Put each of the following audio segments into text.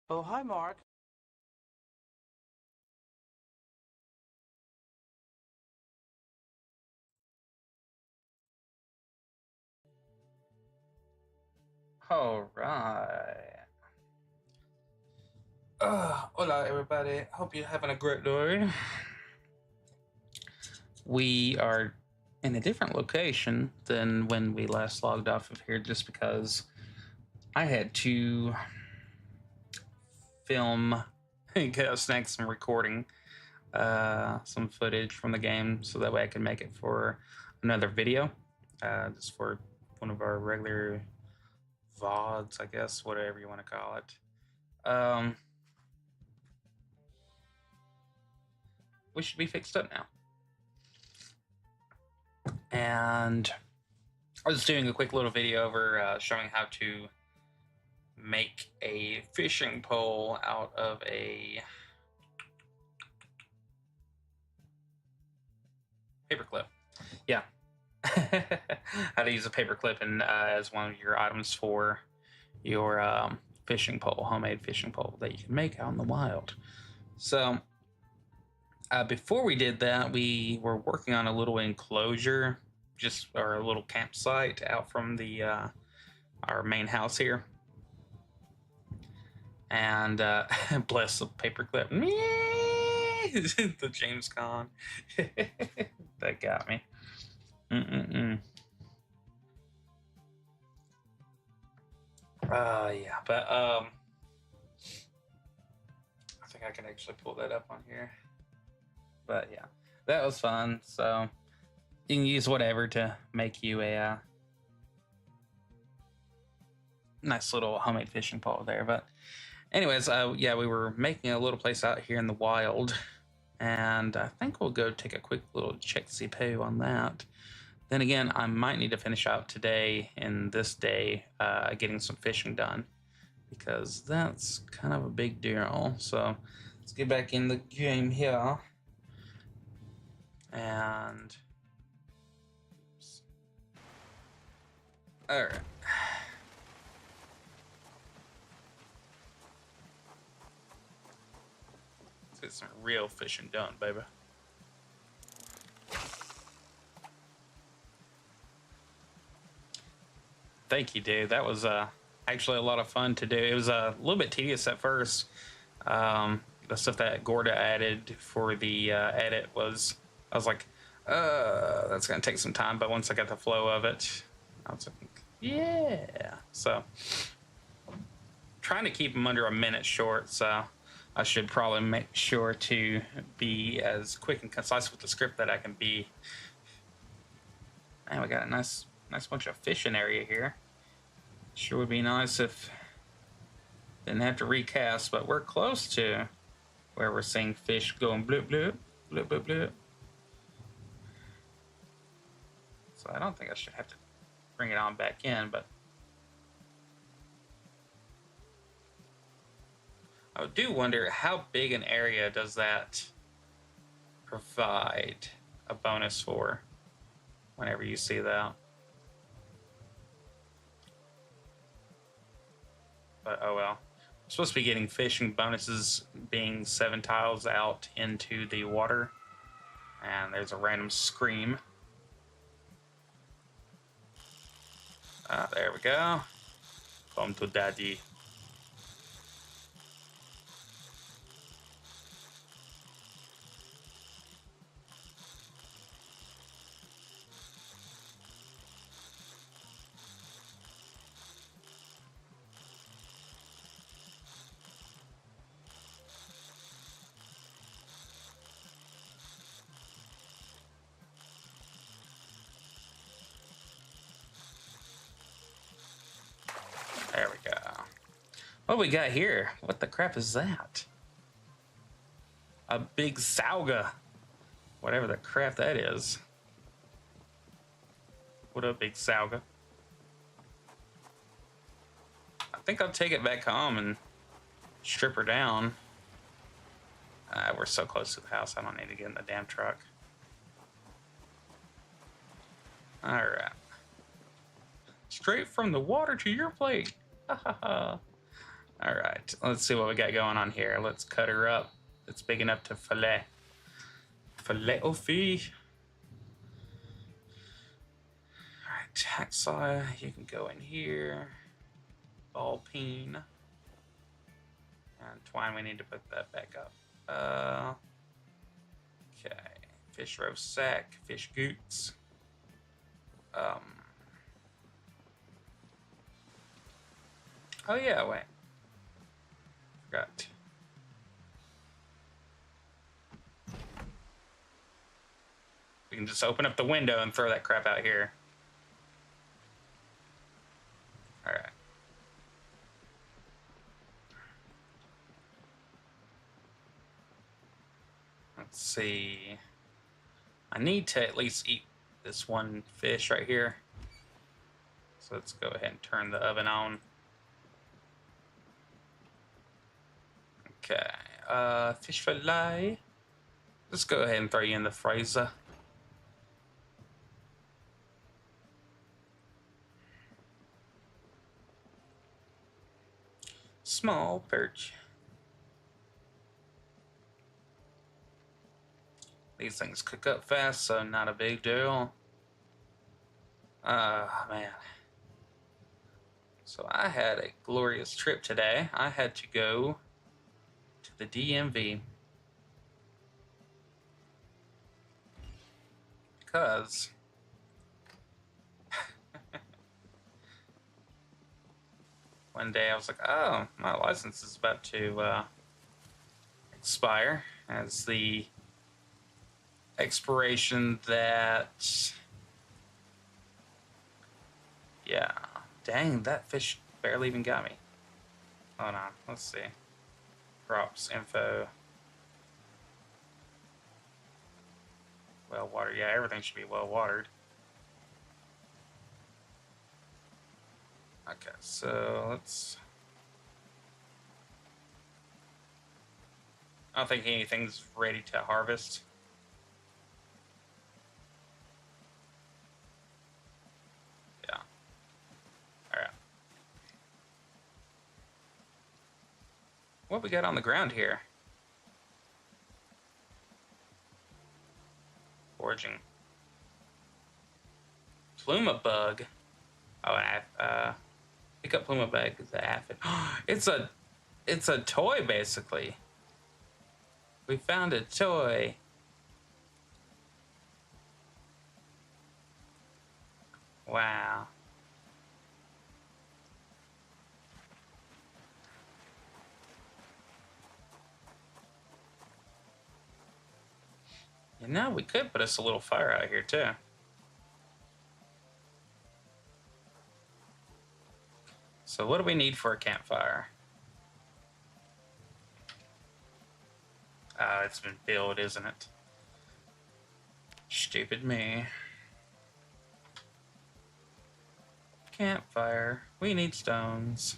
Oh, hi, Mark. All right. Hola, everybody. Hope you're having a great day. We are in a different location than when we last logged off of here just because I had to film and snag some recording, some footage from the game so that way I can make it for another video, just for one of our regular VODs, I guess, whatever you want to call it. Um, we should be fixed up now. And I was doing a quick little video over showing how to make a fishing pole out of a paperclip. Yeah, how to use a paperclip and as one of your items for your fishing pole, homemade fishing pole that you can make out in the wild. So before we did that, we were working on a little enclosure, just or a little campsite out from the our main house here. And bless the paperclip. The James Con. That got me. Mm-mm-mm. Yeah, but I think I can actually pull that up on here. But yeah, that was fun. So you can use whatever to make you a nice little homemade fishing pole there. But anyways, yeah, we were making a little place out here in the wild, and I think we'll go take a quick little check-see poo on that. Then again, I might need to finish out today and this day getting some fishing done because that's kind of a big deal. So let's get back in the game here. And oops. All right. Let's get some real fishing done, baby. Thank you, dude. That was actually a lot of fun to do. It was a little bit tedious at first. The stuff that Gorda added for the edit was, I was like, that's gonna take some time. But once I got the flow of it, I was like, yeah. So trying to keep them under a minute short. So I should probably make sure to be as quick and concise with the script that I can be. Man, we got a nice bunch of fishing area here. Sure would be nice if didn't have to recast, but we're close to where we're seeing fish going bloop bloop bloop bloop bloop. So I don't think I should have to bring it on back in, but I do wonder how big an area does that provide a bonus for whenever you see that. But oh well. I'm supposed to be getting fishing bonuses being 7 tiles out into the water. And there's a random scream. There we go. Come to daddy. There we go. What we got here? What the crap is that? A big sauga. Whatever the crap that is. What up, big sauga? I think I'll take it back home and strip her down. We're so close to the house, I don't need to get in the damn truck. Alright. Straight from the water to your plate. Ha ha ha. All right, let's see what we got going on here. Let's cut her up. It's big enough to fillet. Filet o fish. All right, hacksaw, you can go in here. Ball peen. And twine, we need to put that back up. Okay, fish roast sack, fish goots. Oh yeah, wait. Forgot. We can just open up the window and throw that crap out here. All right. Let's see. I need to at least eat this one fish right here. So let's go ahead and turn the oven on. Okay, fish fillet. Let's go ahead and throw you in the freezer. Small perch. These things cook up fast, so not a big deal. Man. So I had a glorious trip today. I had to go to the DMV because one day I was like, oh, my license is about to expire, as the expiration that, yeah, dang, that fish barely even got me. Hold on, let's see. Crops info. Well watered, yeah, everything should be well watered. Okay, so let's. I don't think anything's ready to harvest. Yeah. Alright. What we got on the ground here? Foraging. Pluma bug. Oh, pick up pluma bug is the aphid. It's a toy basically. We found a toy. Wow. You know, we could put us a little fire out here too. So what do we need for a campfire? Oh, it's been built, isn't it? Stupid me. Campfire. We need stones.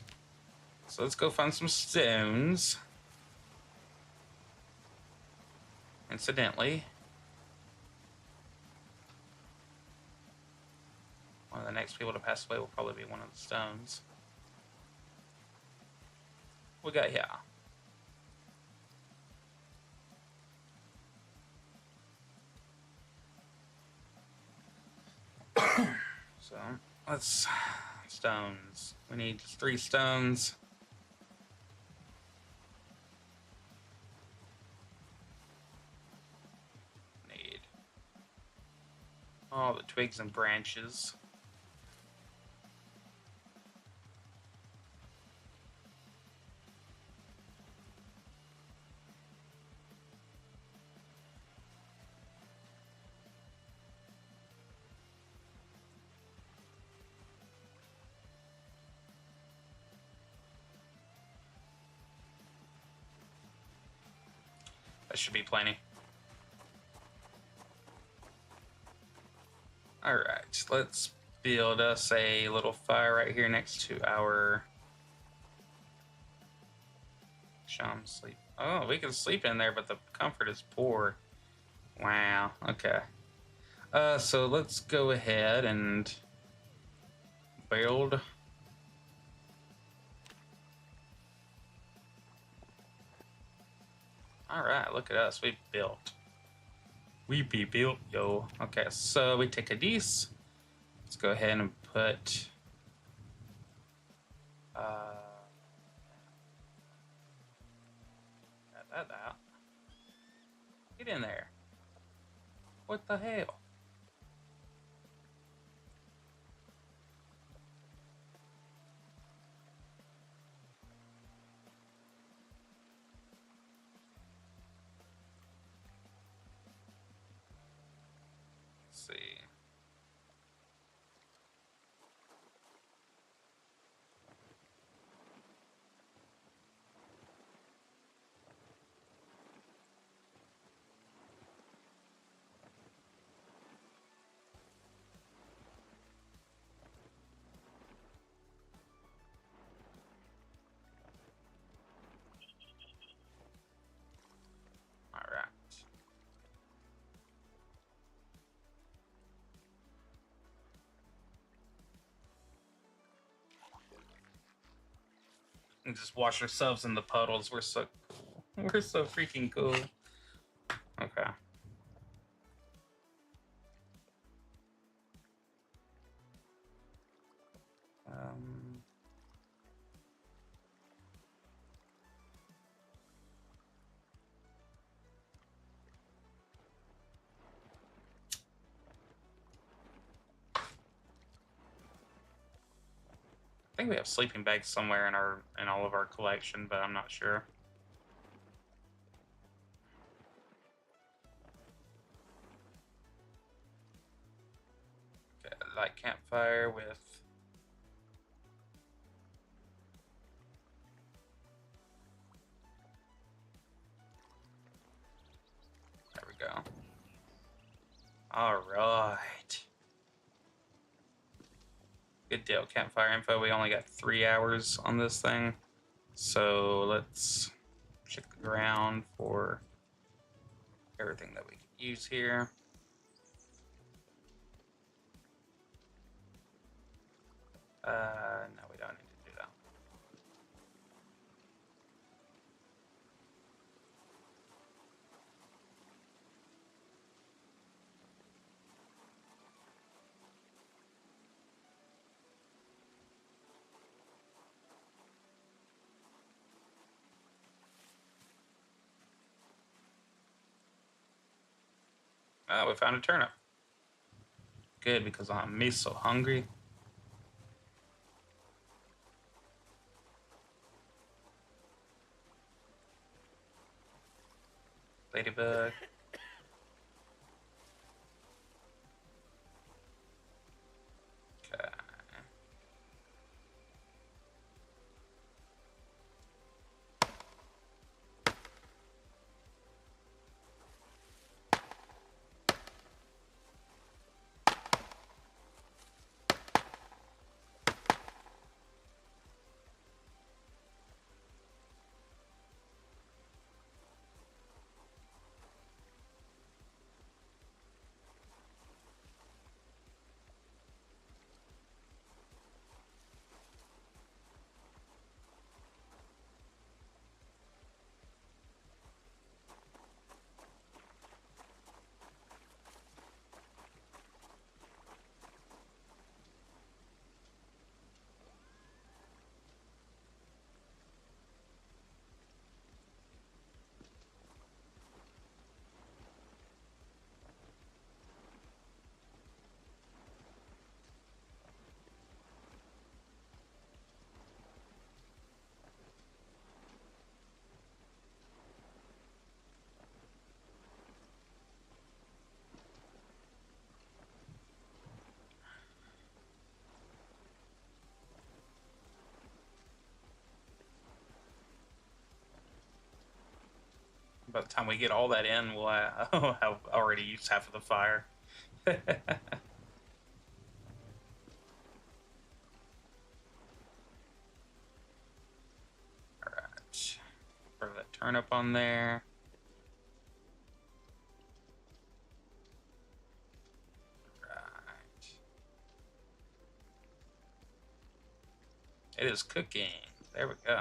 So let's go find some stones. Incidentally, one of the next people to pass away will probably be one of the stones. We got here. So let's stones. We need 3 stones. Need all the twigs and branches. That should be plenty. Alright, let's build us a little fire right here next to our Sham sleep. Oh, we can sleep in there, but the comfort is poor. Wow, okay. So let's go ahead and build All right, look at us. We built. We be built, yo. Okay, so we take a these. Let's go ahead and put. That. Get in there. What the hell? Let's see. All right. And just wash ourselves in the puddles. We're so cool. We're so freaking cool. Okay. Um, I think we have sleeping bags somewhere in all of our collection, but I'm not sure. Okay, light campfire with. There we go. All right. Good deal. Campfire info. We only got 3 hours on this thing. So let's check the ground for everything that we can use here. No, we don't need to do that. We found a turnip. Good, because I'm me so hungry. Ladybug. Okay. By the time we get all that in, we'll have already used half of the fire. All right. Throw that turnip on there. Right. It is cooking. There we go.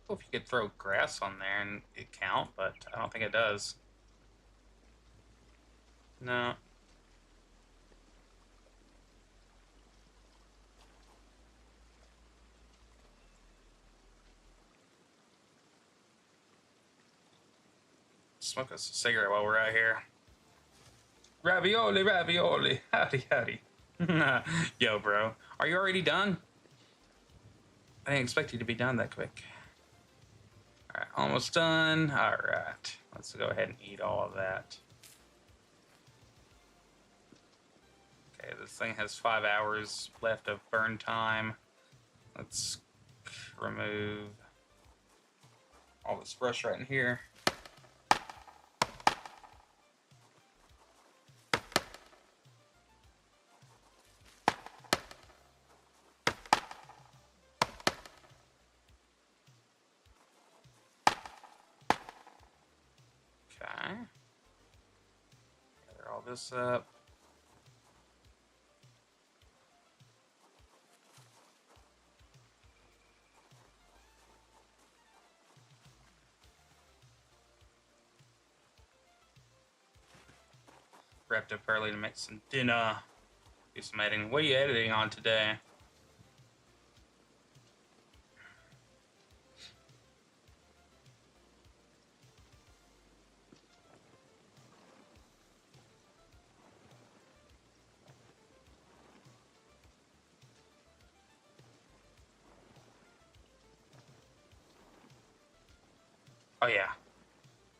Cool if you could throw grass on there and it count, but I don't think it does. No. Smoke us a cigarette while we're out here. Ravioli, ravioli. Howdy, howdy. Yo, bro. Are you already done? I didn't expect you to be done that quick. All right, almost done. All right. Let's go ahead and eat all of that. Okay, this thing has 5 hours left of burn time. Let's remove all this brush right in here. Okay. Gather all this up. Wrapped up early to make some dinner. Do some editing. What are you editing on today? Oh yeah,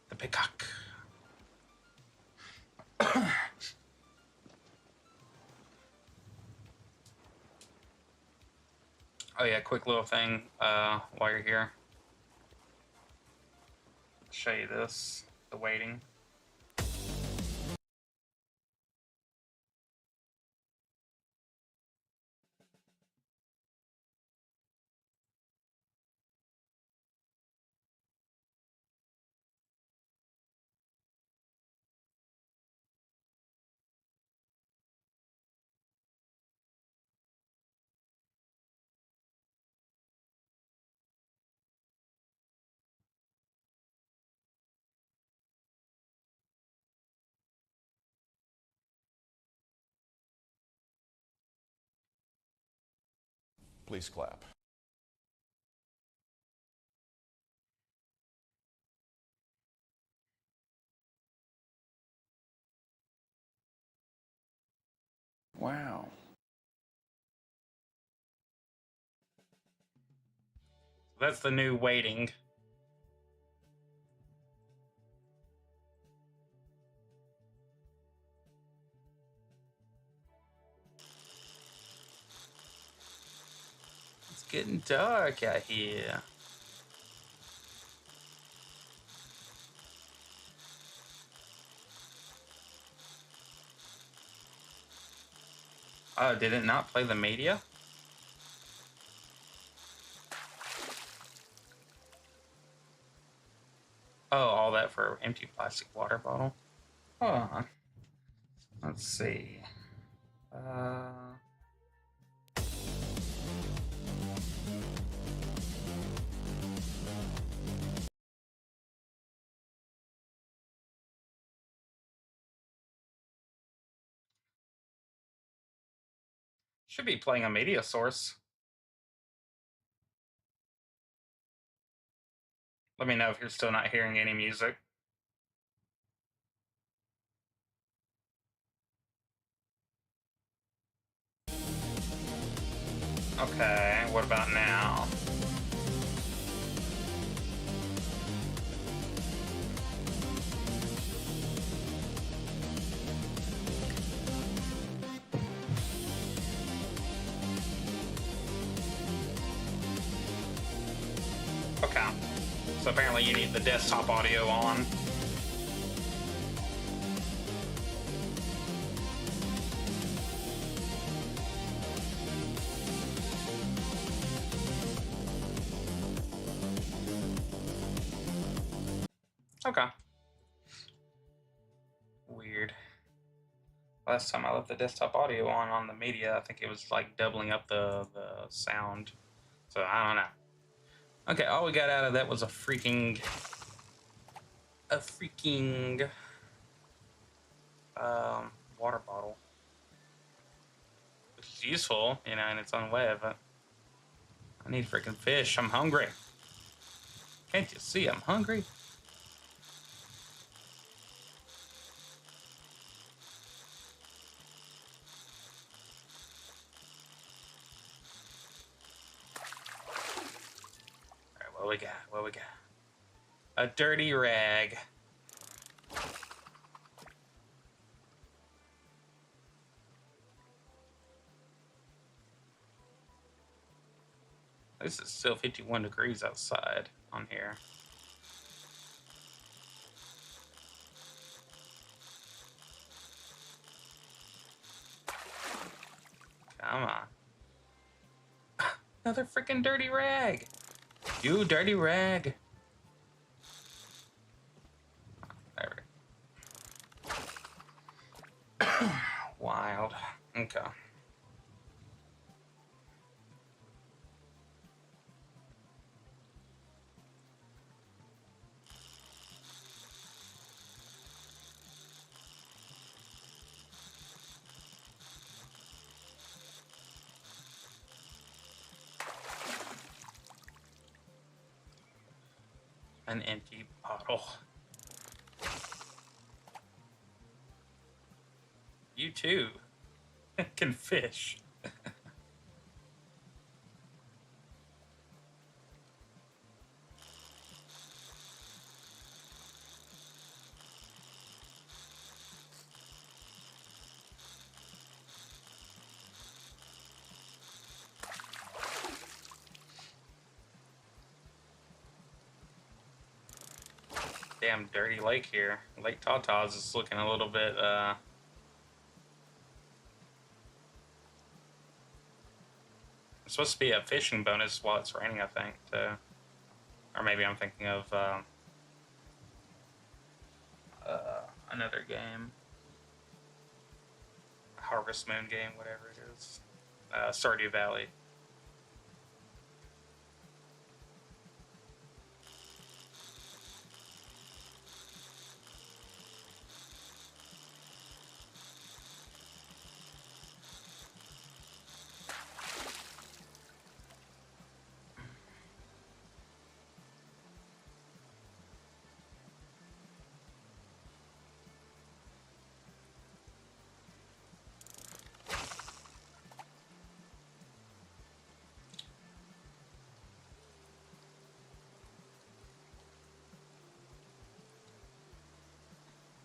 the peacock. Oh yeah, quick little thing while you're here. I'll show you this, the weighting. Please clap. Wow. That's the new weighting. It's getting dark out here. Oh, did it not play the media? Oh, all that for an empty plastic water bottle? Hold on. Let's see. Should be playing a media source. Let me know if you're still not hearing any music. Okay, what about now? Okay. So apparently you need the desktop audio on. Okay. Weird. Last time I left the desktop audio on the media, I think it was like doubling up the sound. So I don't know. Okay, all we got out of that was a freaking water bottle, which is useful, you know, in its own way. But I need freaking fish. I'm hungry. Can't you see I'm hungry? All right, what we got? What we got? A dirty rag. This is still 51 degrees outside on here. Come on. Another freaking dirty rag. You dirty rag. There we go. Wild. Okay. An empty bottle. You too can fish. Damn dirty lake here. Lake Tatas is looking a little bit it's supposed to be a fishing bonus while it's raining, I think, too. Or maybe I'm thinking of another game. Harvest Moon game, whatever it is. Stardew Valley.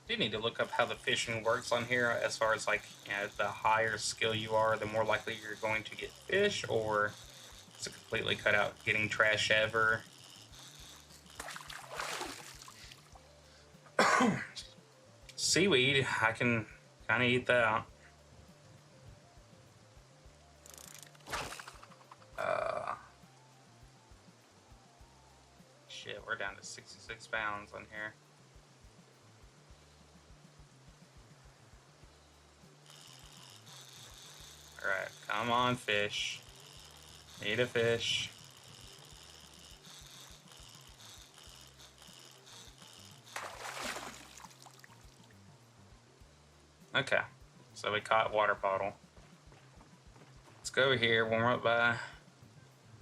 Do need to look up how the fishing works on here as far as, like, you know, the higher skill you are, the more likely you're going to get fish, or is it completely cut out getting trash ever? Seaweed, I can kind of eat that. Shit, we're down to 66 pounds on here. Alright, come on, fish. Need a fish. Okay, so we caught water bottle. Let's go over here, warm up by...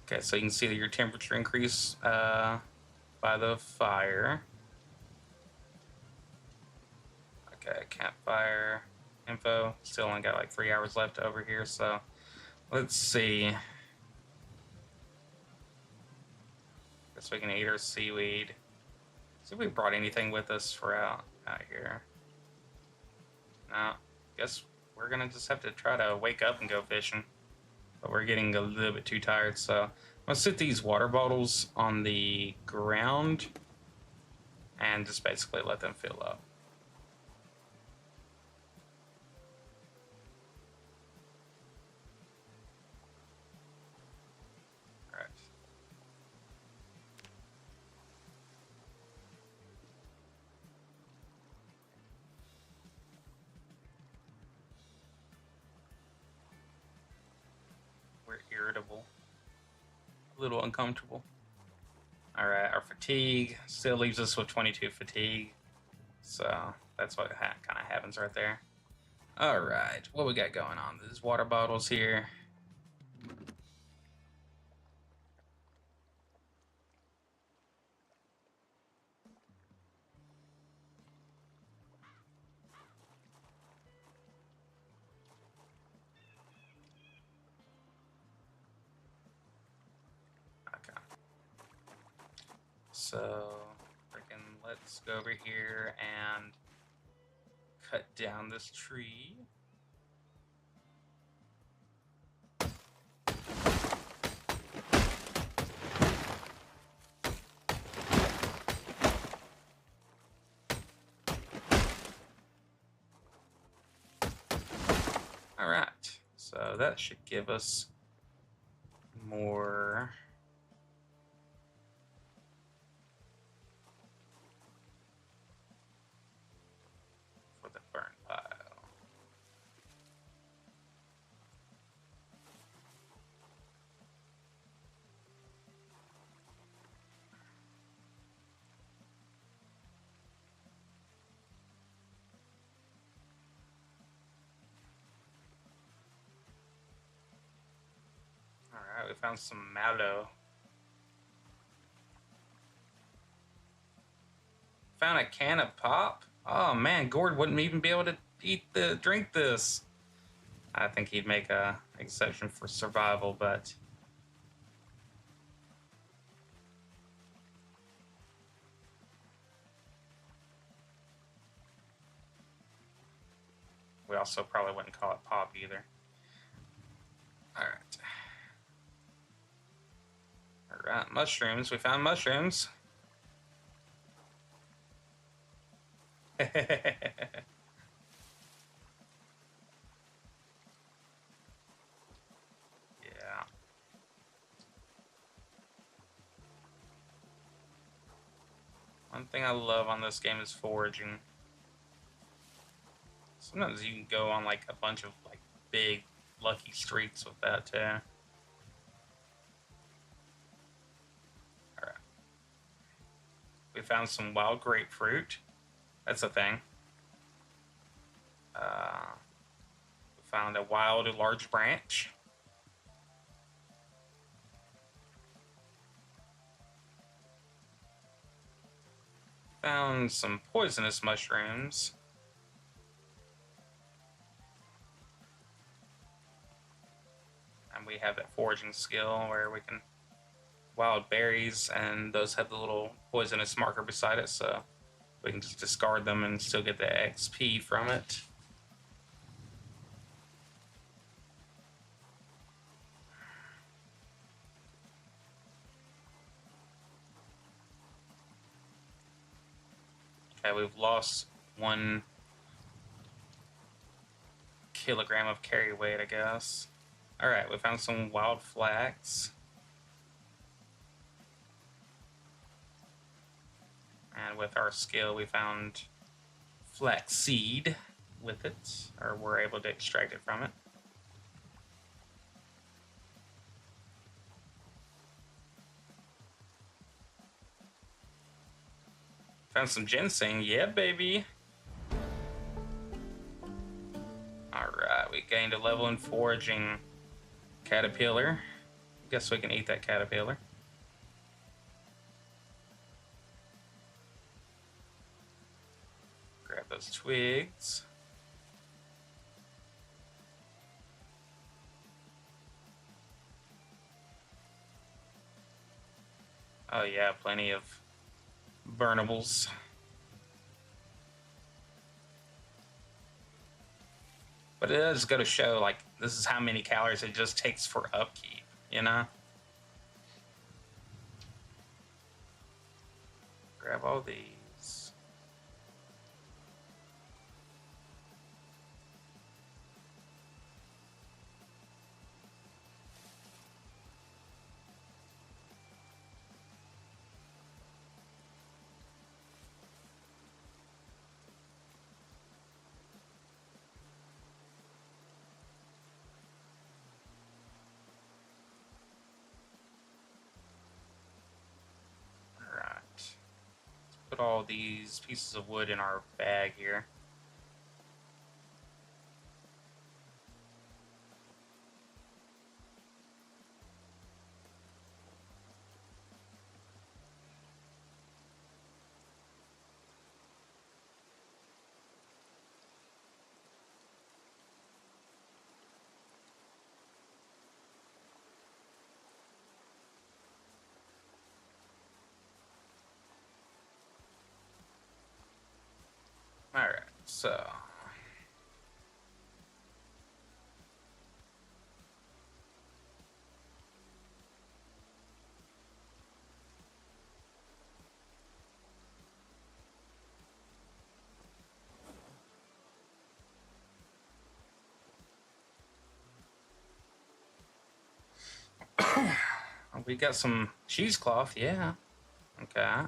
Okay, so you can see that your temperature increase by the fire. Okay, campfire info. Still only got like 3 hours left over here, so let's see. Guess we can eat our seaweed. See if we brought anything with us for out here. No, guess we're gonna just have to try to wake up and go fishing. But we're getting a little bit too tired, so I'm gonna sit these water bottles on the ground and just basically let them fill up. All right. We're irritable, a little uncomfortable. All right, our fatigue still leaves us with 22 fatigue. So that's what kind of happens right there. All right, what we got going on? There's water bottles here. Okay. So, freaking, let's go over here and cut down this tree. All right, so that should give us more. For the burn pile. All right, we found some mallow. Found a can of pop. Oh man, Gord wouldn't even be able to drink this. I think he'd make a exception for survival, but we also probably wouldn't call it pop either. All right. All right, mushrooms. We found mushrooms. Yeah. One thing I love on this game is foraging. Sometimes you can go on like a bunch of like big lucky streaks with that too. All right. We found some wild grapefruit. That's a thing. We found a wild large branch. Found some poisonous mushrooms. And we have that foraging skill where we can wild berries, and those have the little poisonous marker beside it, so we can just discard them and still get the XP from it. Okay, we've lost 1 kilogram of carry weight, I guess. All right, we found some wild flax. And with our skill, we found flax seed with it, or we're able to extract it from it. Found some ginseng, yeah, baby. All right, we gained a level in foraging. Caterpillar. Guess we can eat that caterpillar. Grab those twigs. Oh yeah, plenty of burnables. But it does go to show, like, this is how many calories it just takes for upkeep, you know? Grab all these. put all these pieces of wood in our bag here. Alright, so we got some cheesecloth, yeah. Okay.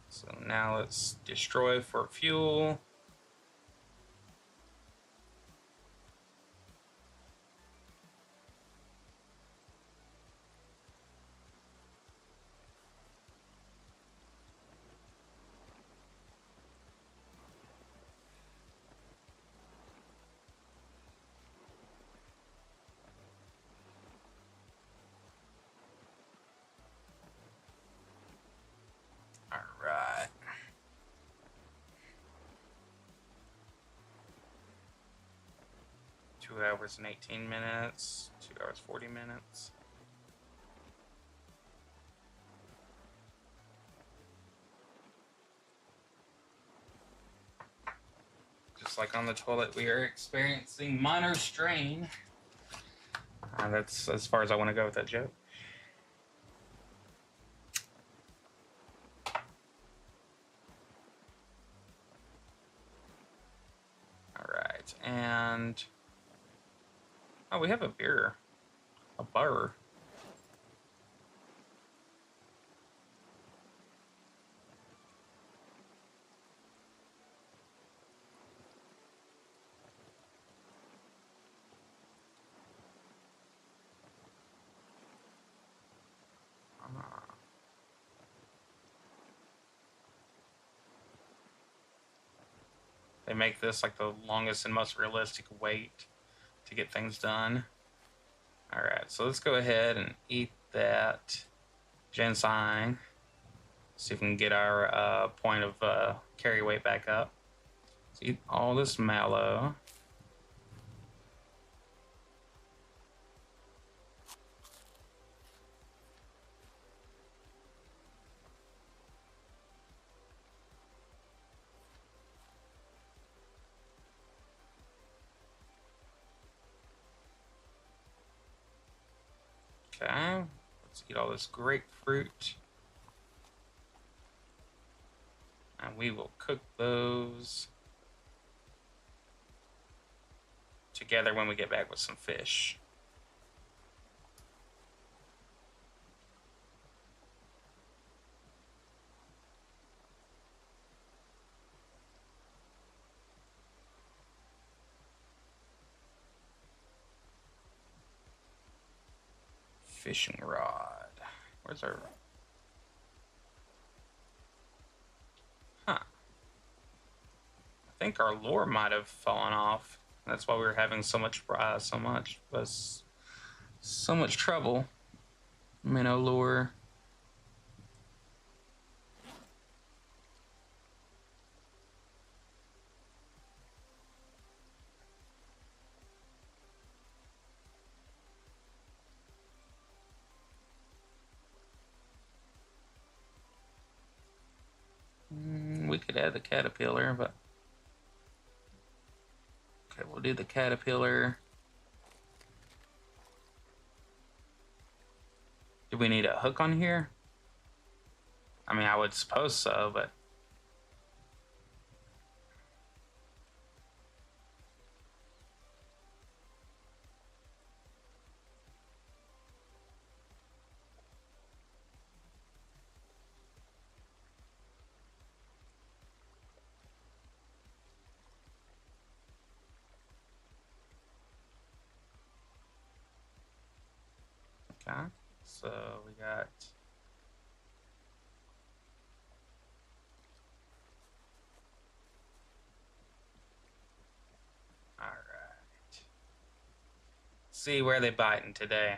So now let's destroy for fuel. All right. Two hours and 18 minutes. 2 hours 40 minutes. Just like on the toilet, we are experiencing minor strain. That's as far as I want to go with that joke. All right, and oh, we have a beer, a bar. They make this like the longest and most realistic wait to get things done. All right, so let's go ahead and eat that ginseng. See if we can get our point of carry weight back up. Let's eat all this mallow. Okay, let's eat all this grapefruit. And we will cook those together when we get back with some fish. Fishing rod. Where's our... Huh. I think our lure might have fallen off. That's why we were having so much trouble. Minnow lure. We could add the caterpillar, but okay, we'll do the caterpillar. Do we need a hook on here? I mean, I would suppose so, but okay. So we got see where they biting today.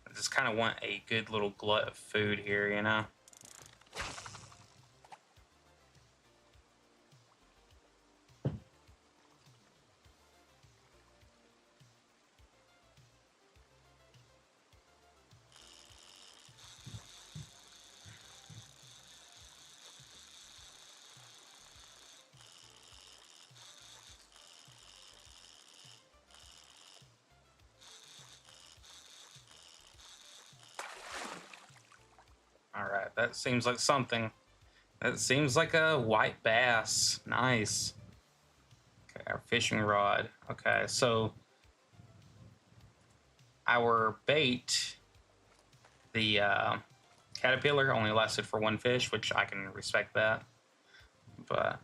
I just kind of want a good little glut of food here, you know? Alright, that seems like something. That seems like a white bass. Nice. Okay, our fishing rod. Okay, so our bait, the caterpillar, only lasted for one fish, which I can respect that. But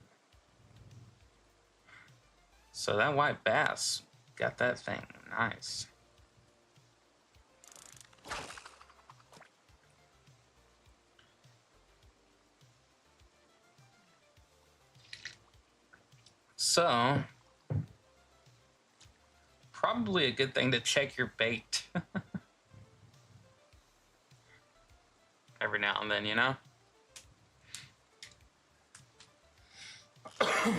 so that white bass got that thing. Nice. So, probably a good thing to check your bait every now and then, you know? Alright,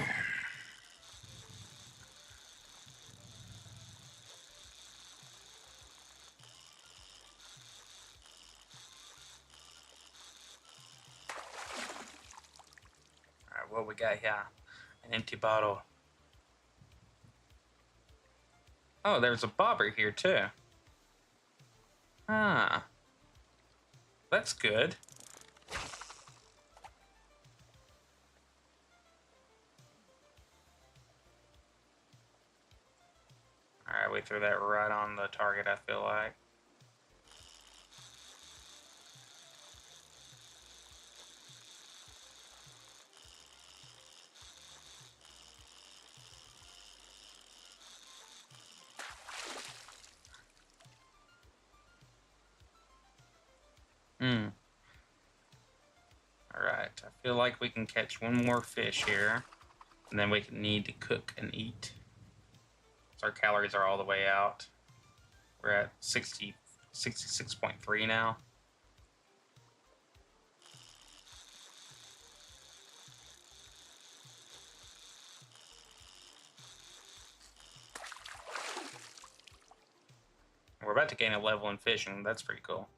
what we got here? An empty bottle. Oh, there's a bobber here too. Ah. That's good. Alright, we threw that right on the target, I feel like. Alright, I feel like we can catch one more fish here. And then we need to cook and eat. So our calories are all the way out. We're at 66.3 now. We're about to gain a level in fishing. That's pretty cool.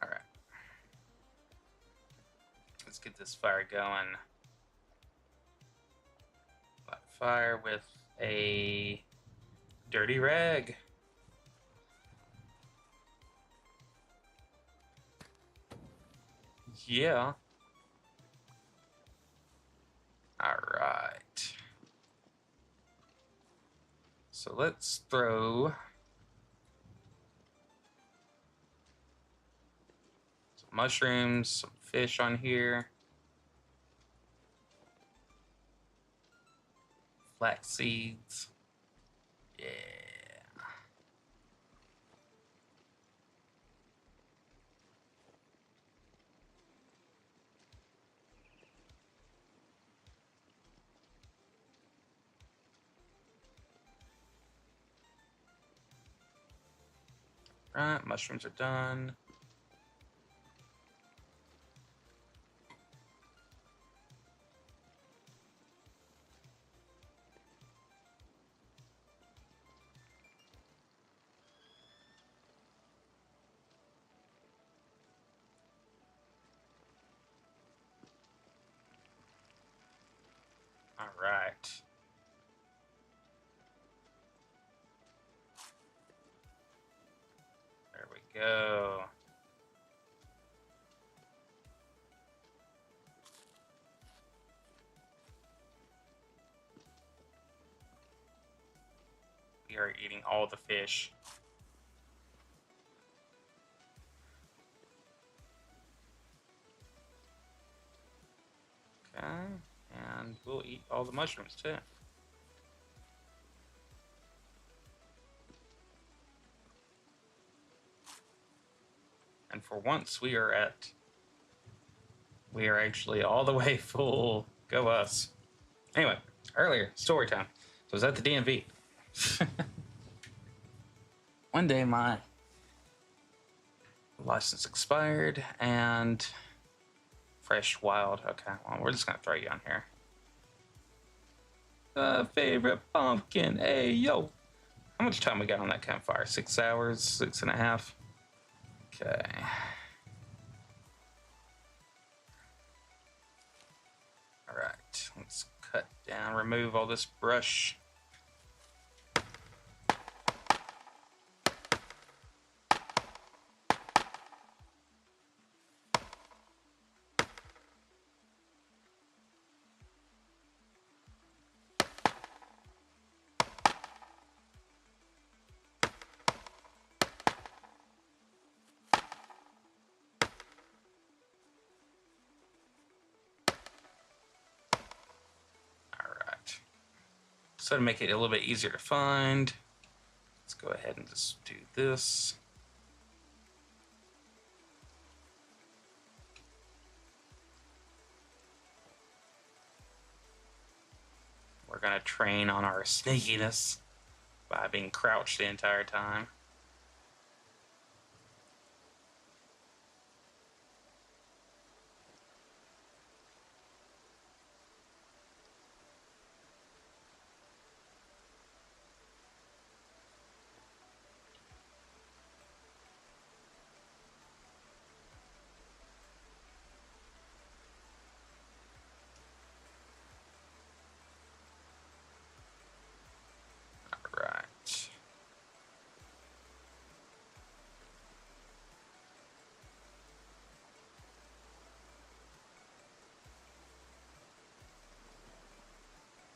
Alright. Let's get this fire going. Light fire with a dirty rag. Yeah. Alright. So let's throw some mushrooms, some fish on here. Flax seeds. Yeah. Right, mushrooms are done. All right. There we go. We are eating all the fish. Okay, and we'll eat all the mushrooms too. And for once, we are actually all the way full. Go us. Anyway, earlier, story time. So I was at the DMV. One day my license expired and fresh wild. Okay, well, we're just gonna throw you on here. Favorite pumpkin. Hey, yo. How much time we got on that campfire? 6 hours, 6.5. Okay. All right, let's cut down, remove all this brush. So to make it a little bit easier to find, let's go ahead and just do this. We're gonna train on our sneakiness by being crouched the entire time.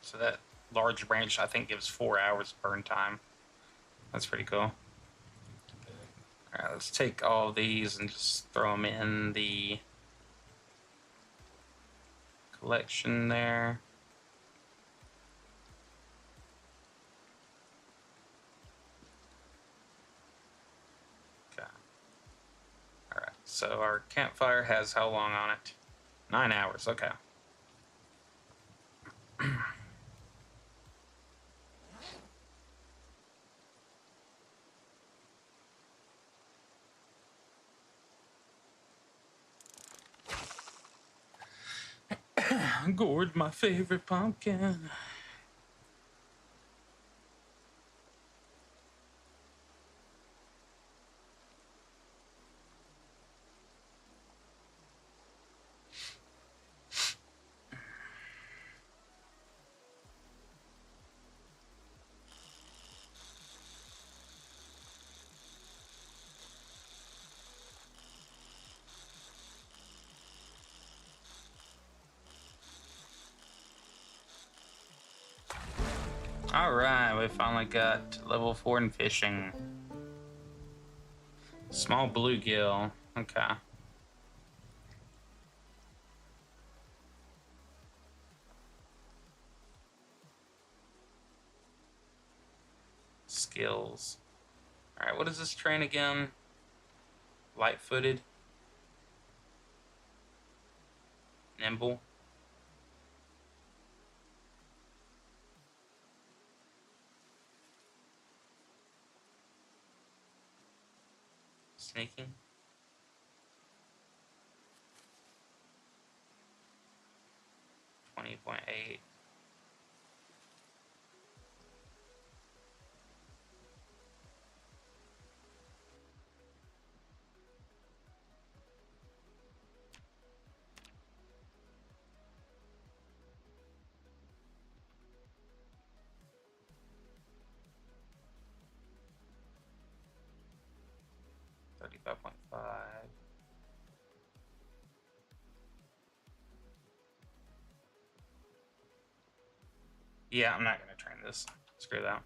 So that large branch, I think, gives 4 hours burn time. That's pretty cool. All right, let's take all these and just throw them in the collection there. Okay. All right, so our campfire has how long on it? 9 hours, okay. Gourd, my favorite pumpkin. All right, we finally got level 4 in fishing. Small bluegill. Okay. Skills. All right, what is this train again? Light-footed. Nimble. Sneaking. .8. .5. Yeah, I'm not gonna train this. Screw that.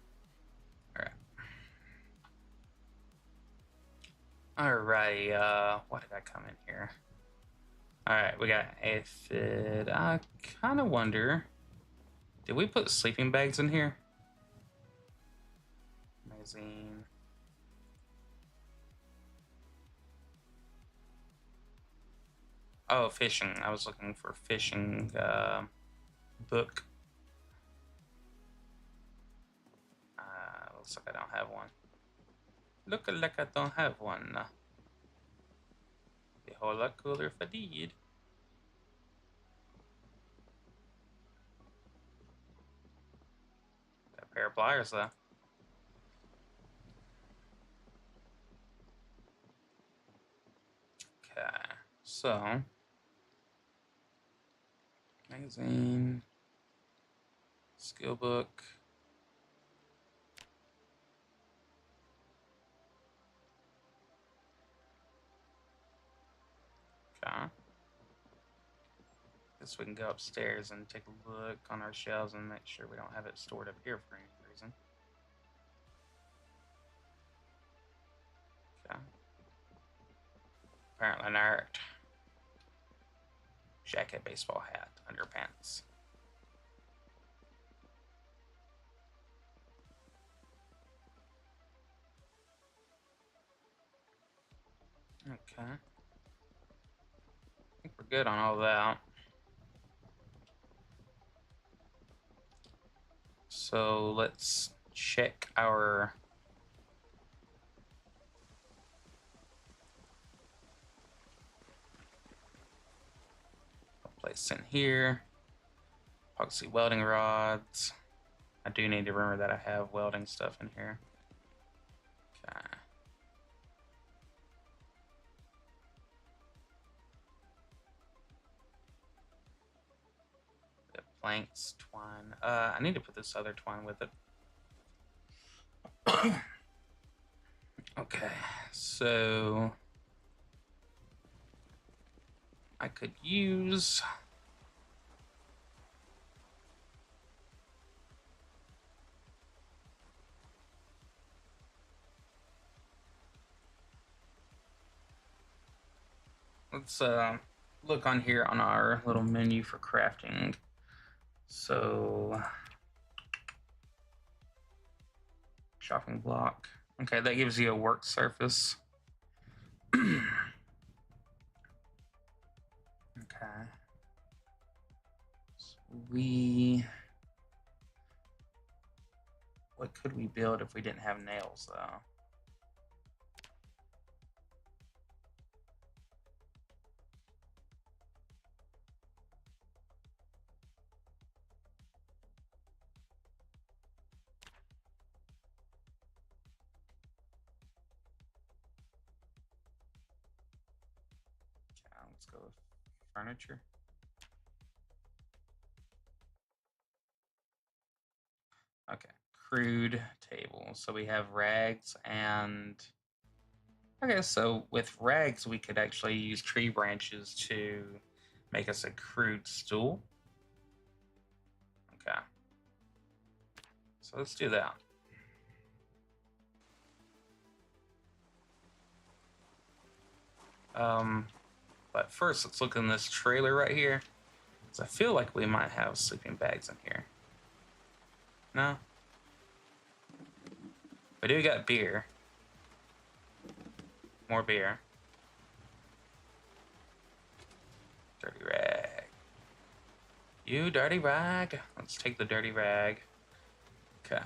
Alrighty, what did I come in here? Alright, we got aphid. I kinda wonder, did we put sleeping bags in here? Amazing. Oh, fishing. I was looking for fishing book. Looks like I don't have one. Look like I don't have one. Be a whole lot cooler if I did. Got a pair of pliers though. Okay, so magazine, skill book. Okay. Guess we can go upstairs and take a look on our shelves and make sure we don't have it stored up here for any reason. Okay. Apparently not. Jacket, baseball hat, underpants. Okay. I think we're good on all that. So let's check our place in here. Epoxy welding rods. I do need to remember that I have welding stuff in here. Okay. The planks, twine. I need to put this other twine with it. Okay, so I could use let's look on here on our little menu for crafting. So chopping block. Okay, that gives you a work surface. Okay. So what could we build if we didn't have nails though? Okay, let's go with furniture. Okay, crude table. So we have rags and okay, so with rags we could actually use tree branches to make us a crude stool. Okay. So let's do that. But first let's look in this trailer right here. So I feel like we might have sleeping bags in here. No? We do got beer. More beer. Dirty rag. You dirty rag. Let's take the dirty rag. Okay.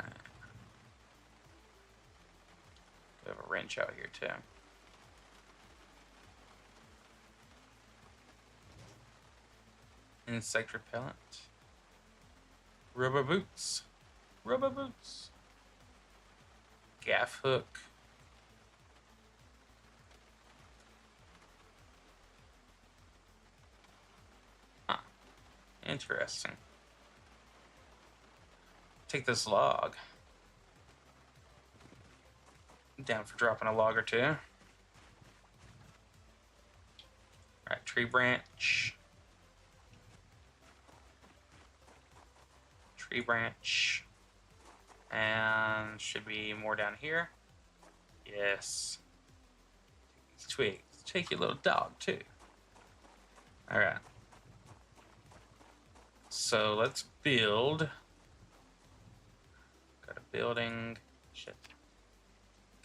We have a wrench out here too. Insect repellent. Rubber boots. Rubber boots. Gaff hook. Huh. Interesting. Take this log. I'm down for dropping a log or two. Alright, tree branch. Tree branch. And should be more down here. Yes. These twigs. Take your little dog too. Alright. So let's build. Got a building. Shit.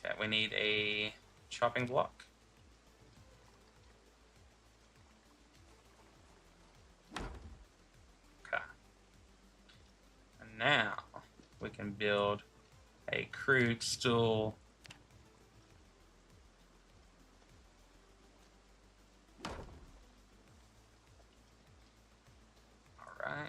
Okay, we need a chopping block. Okay. Now we can build a crude stool. All right.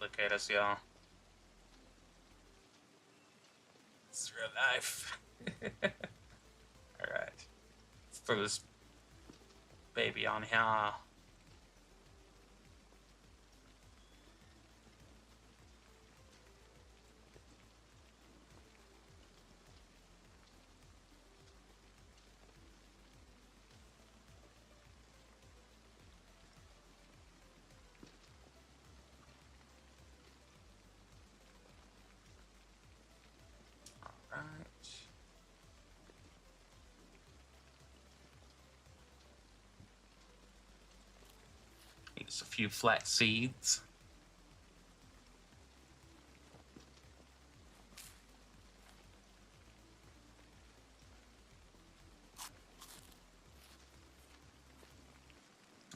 Look at us, y'all. It's real life. Alright. Let's throw this baby on here. Alright. Just a few flat seeds.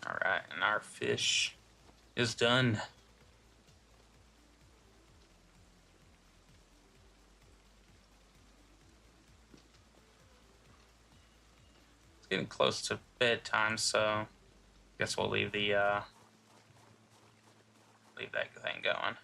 Alright, and our fish is done. It's getting close to bedtime, so I guess we'll leave the leave that thing going.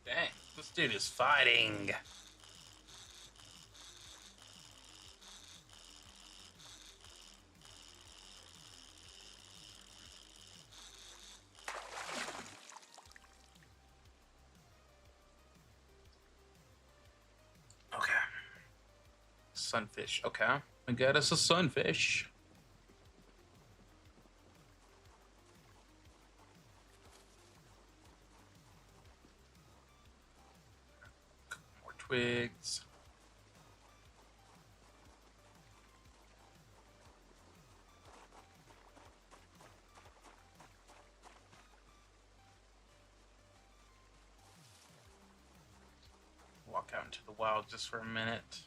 Dang, this dude is fighting. Okay. Sunfish. Okay. We got us a sunfish. More twigs. Walk out into the wild just for a minute.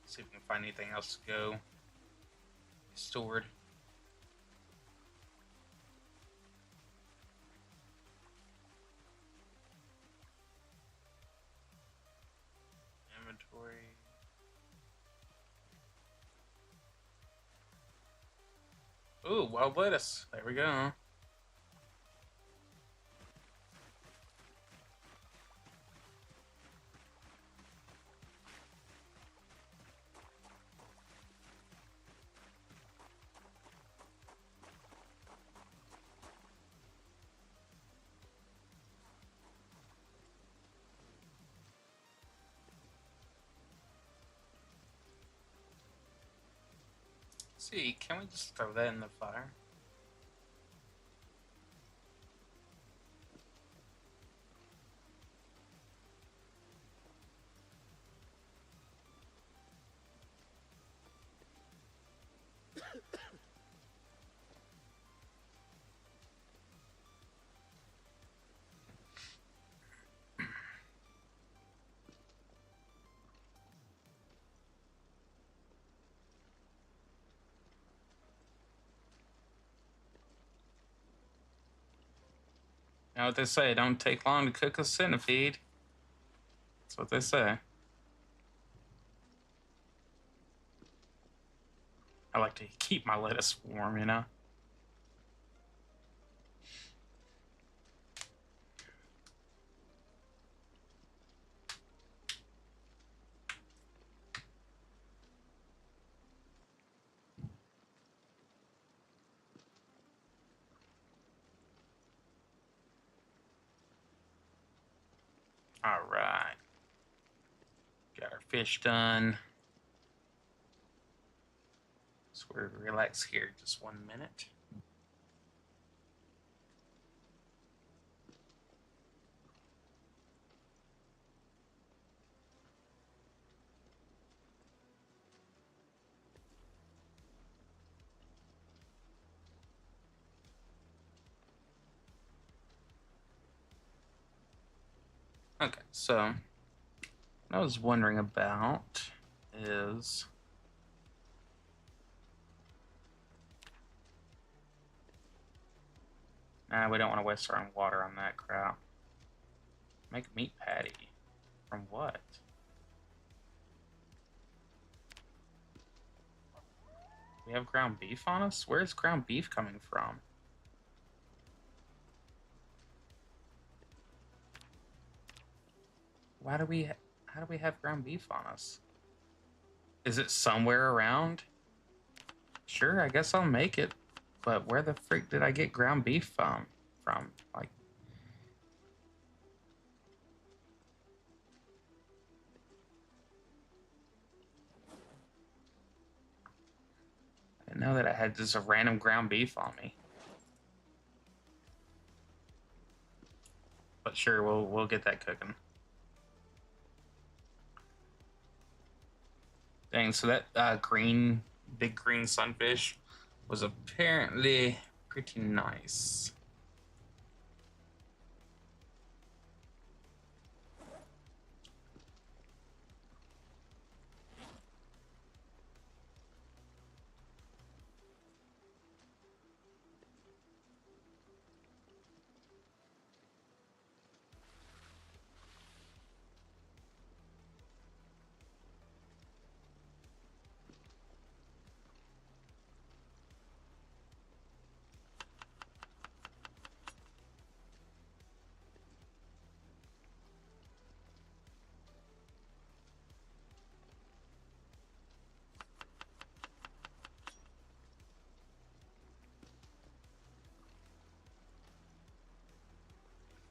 See if we can find anything else to go. Stored. Inventory. Ooh, wild lettuce. There we go. See, can we just throw that in the fire? You know what they say, don't take long to cook a centipede. That's what they say. I like to keep my lettuce warm, you know? All right. Got our fish done. So we're relax here just 1 minute. Okay, so what I was wondering about is we don't want to waste our own water on that crap. Make a meat patty. From what? We have ground beef on us? Where's ground beef coming from? How do we have ground beef on us? Is it somewhere around? Sure, I guess I'll make it. But where the freak did I get ground beef from? Like, I didn't know that I had just a random ground beef on me. But sure, we'll get that cooking. Dang, so that big green sunfish was apparently pretty nice.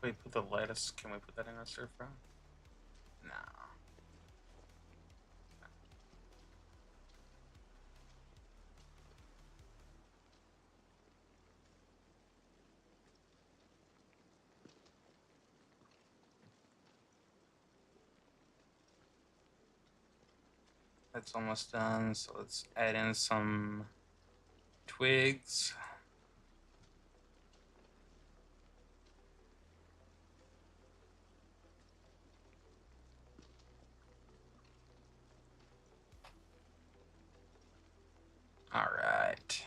Wait, put the lettuce. Can we put that in our stir fry? No. That's almost done, so let's add in some twigs. All right.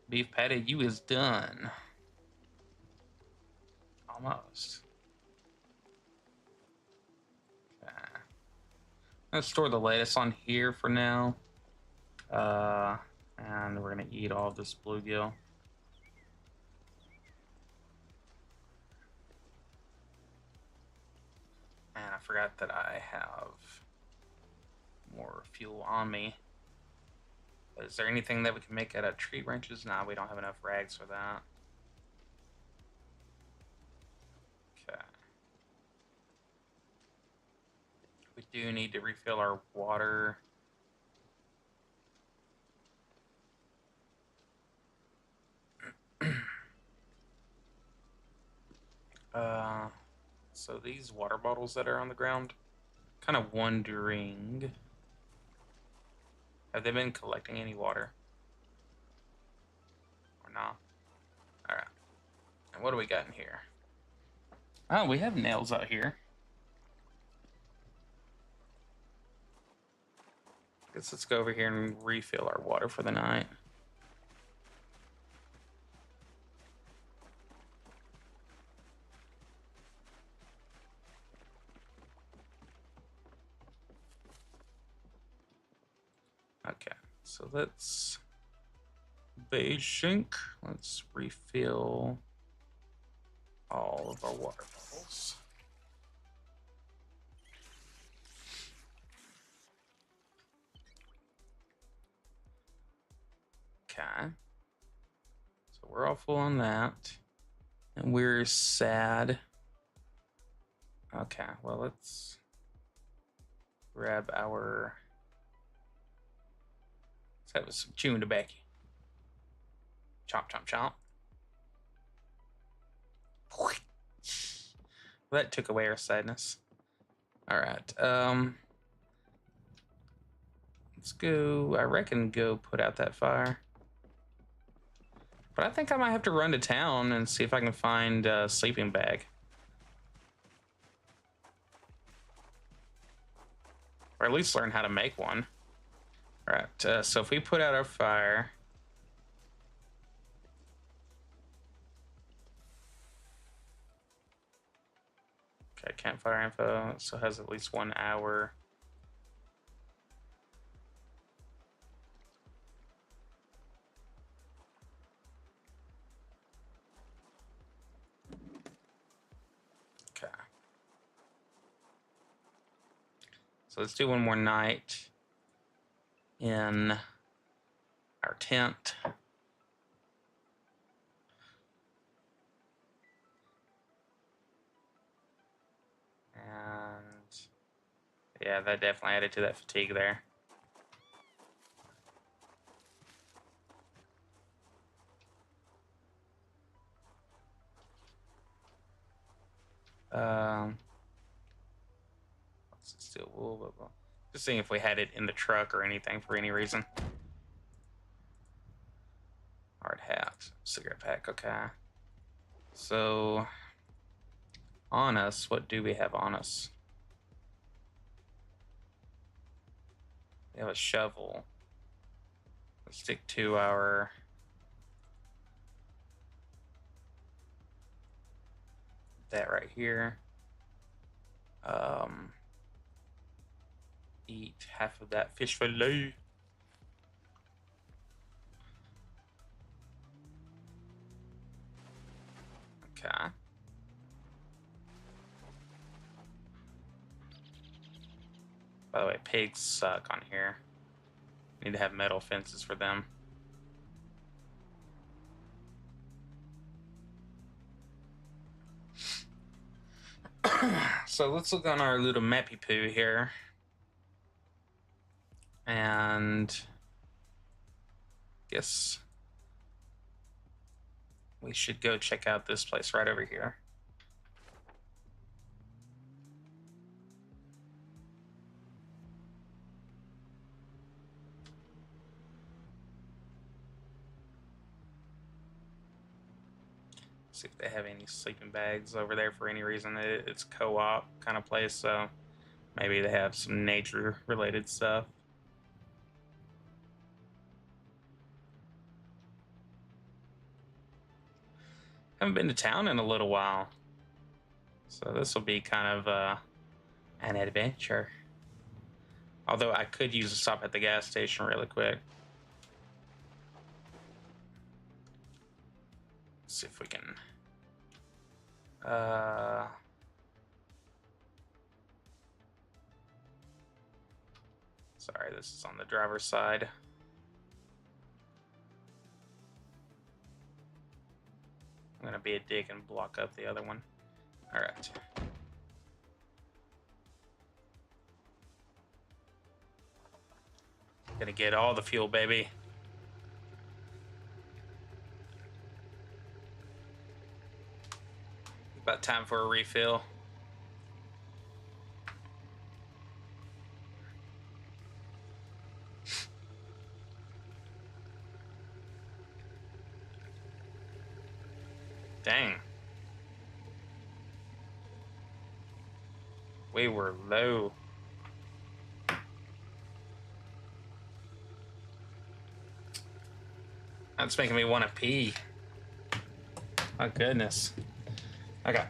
Beef patty, you is done. Almost. Okay. Let's store the lettuce on here for now. And we're gonna eat all of this bluegill. And I forgot that I have more fuel on me. Is there anything that we can make out of tree branches? Nah, we don't have enough rags for that. Okay. We do need to refill our water. So these water bottles that are on the ground, kind of wondering, have they been collecting any water? Or not? All right. And what do we got in here? Oh, we have nails out here. Guess let's go over here and refill our water for the night. Okay, so let's basic. Let's refill all of our water bottles. Okay. So we're all full on that. And we're sad. Okay, well, let's grab our... Let's have some chewing tobacco. Chomp, chomp, chomp. That took away our sadness. All right. Let's go. I reckon go put out that fire. But I think I might have to run to town and see if I can find a sleeping bag. Or at least learn how to make one. All right. So if we put out our fire. Okay, campfire info. So it has at least 1 hour. Okay. So let's do one more night in our tent. And yeah, that definitely added to that fatigue there. Let's do wool. Just seeing if we had it in the truck or anything for any reason. Hard hat, cigarette pack, okay. So, on us, what do we have on us? We have a shovel. Let's stick to our... that right here. Eat half of that fish fillet. Okay. By the way, pigs suck on here. Need to have metal fences for them. So let's look on our little mappy poo here. And guess we should go check out this place right over here. See if they have any sleeping bags over there for any reason. It's co-op kind of place, so maybe they have some nature related stuff. Haven't been to town in a little while, so this will be kind of an adventure. Although I could use a stop at the gas station really quick. Let's see if we can... Sorry, this is on the driver's side. I'm gonna be a dick and block up the other one. All right. Gonna get all the fuel, baby. About time for a refill. Dang. We were low. That's making me want to pee. My goodness. Okay.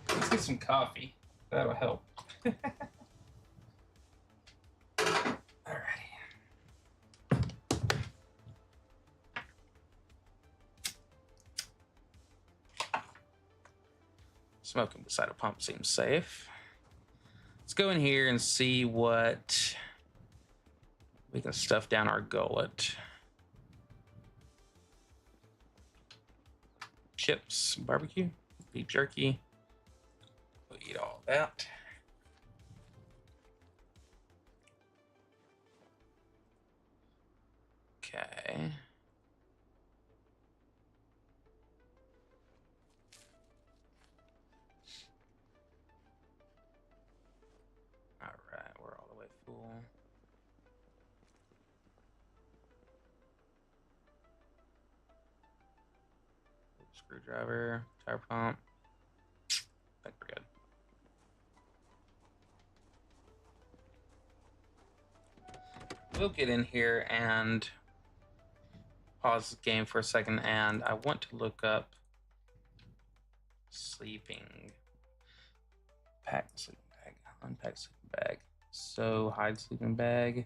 Let's get some coffee. That'll help. All right. Smoking beside a pump seems safe. Let's go in here and see what we can stuff down our gullet. Chips, barbecue, beef jerky. We'll eat all that. Okay. All right, we're all the way full. Screwdriver, tire pump. I think we're good. We'll get in here and pause the game for a second, and I want to look up sleeping pack, sleeping bag, unpack sleeping bag. So hide sleeping bag.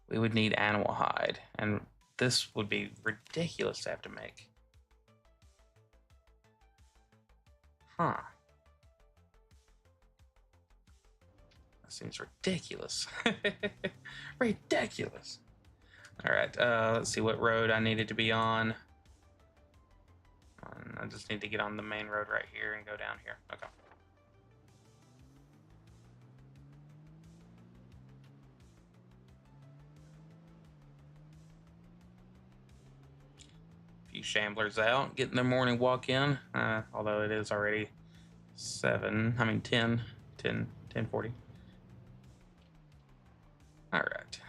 We would need animal hide, and this would be ridiculous to have to make. Huh. That seems ridiculous. Ridiculous. All right, let's see what road I needed to be on. I just need to get on the main road right here and go down here. Okay. Few shamblers out, getting their morning walk in, although it is already 10:40. All right.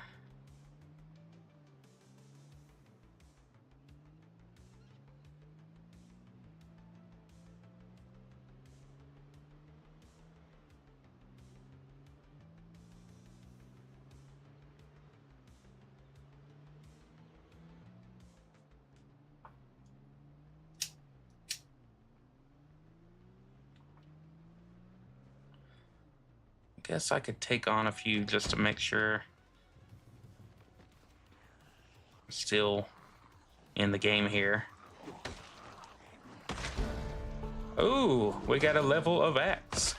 Guess I could take on a few just to make sure I'm still in the game here. Oh, we got a level of axe.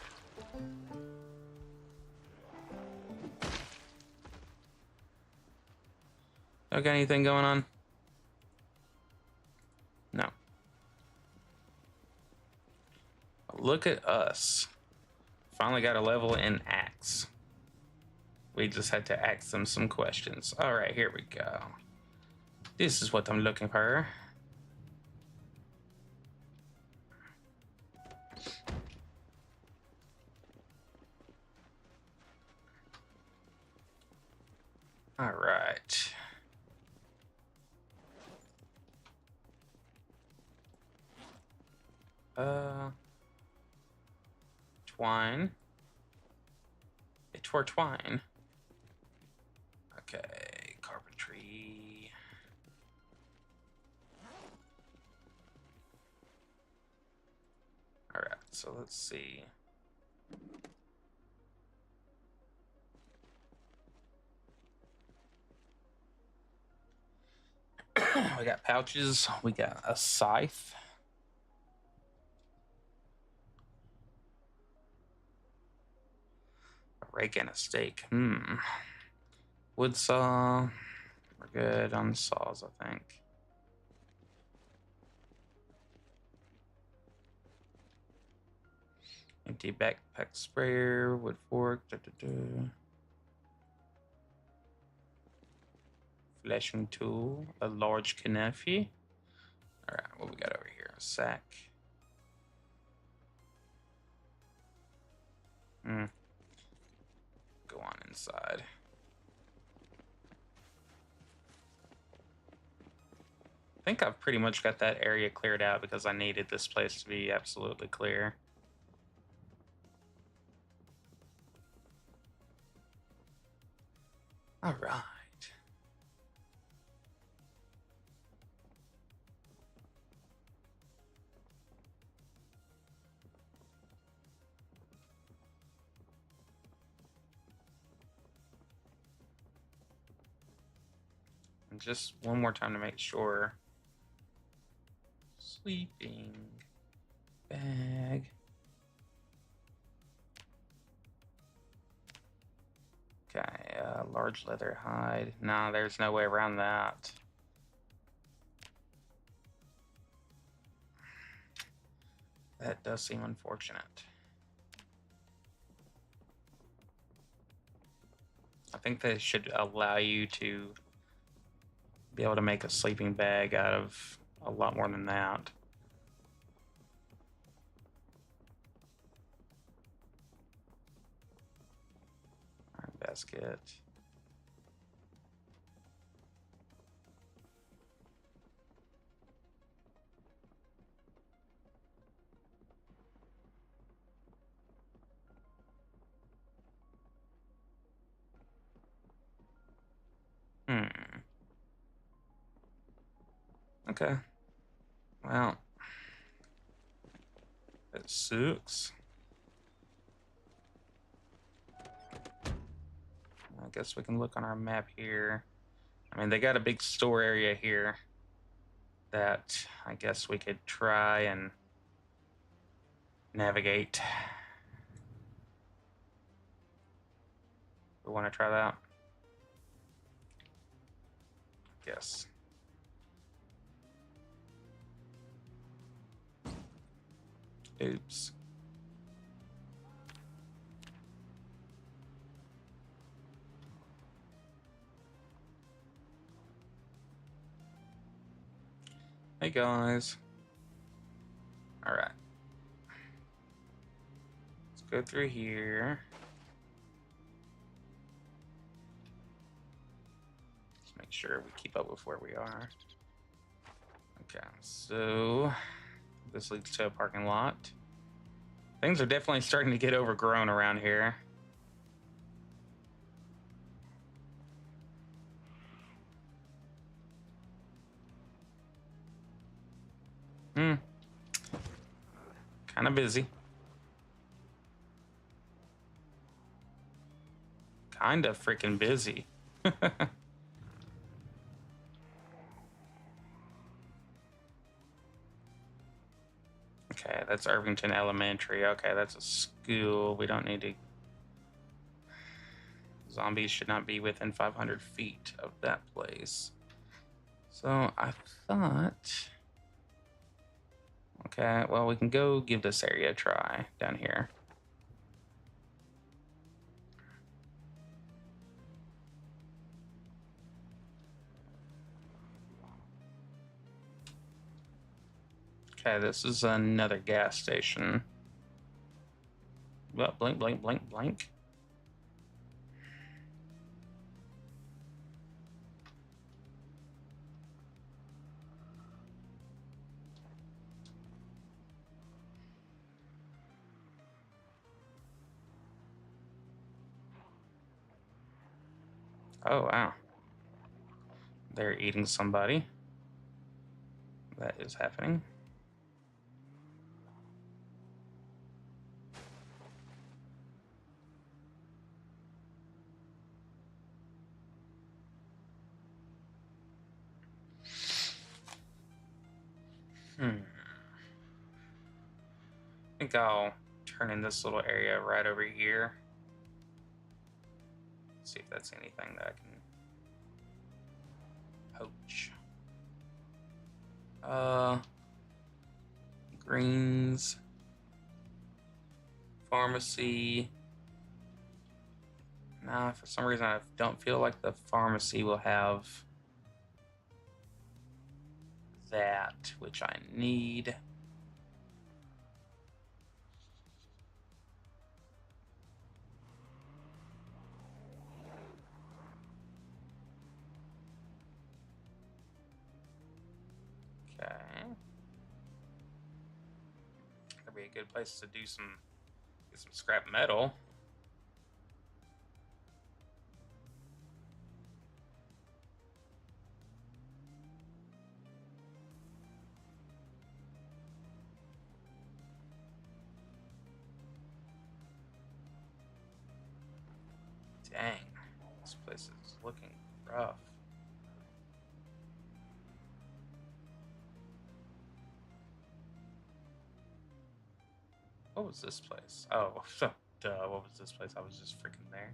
Don't got anything going on? No. Look at us. Finally got a level in axe. We just had to ask them some questions. All right, here we go. This is what I'm looking for. All right. Twine. It's for twine. Okay, carpentry. All right, so let's see. We got pouches. We got a scythe. A rake and a stake. Wood saw. We're good on saws, I think. Empty backpack sprayer, wood fork. Fleshing tool, a large knife. All right, what we got over here? A sack. Go on inside. I think I've pretty much got that area cleared out because I needed this place to be absolutely clear. All right. And just one more time to make sure. Sleeping bag. Large leather hide. Nah, there's no way around that. That does seem unfortunate. I think they should allow you to be able to make a sleeping bag out of a lot more than that. All right, basket. Okay. Well, it sucks. I guess we can look on our map here. I mean, they got a big store area here that I guess we could try and navigate. We want to try that? Yes. Oops. Hey guys. All right. Let's go through here. Let's make sure we keep up with where we are. Okay, so this leads to a parking lot. Things are definitely starting to get overgrown around here. Kind of busy. Kind of freaking busy. Okay, that's Irvington Elementary. Okay, that's a school. We don't need to... Zombies should not be within 500 feet of that place. So I thought... Okay, well, we can go give this area a try down here. Okay, this is another gas station. Well, blink, blink, blink, blink. Oh, wow. They're eating somebody. That is happening. I think I'll turn in this little area right over here. See if that's anything that I can poach. Greens. Pharmacy. Nah, for some reason I don't feel like the pharmacy will have that, which I need. Okay. That'd be a good place to do get some scrap metal. Dang, this place is looking rough. What was this place? Oh, duh, what was this place? I was just freaking there.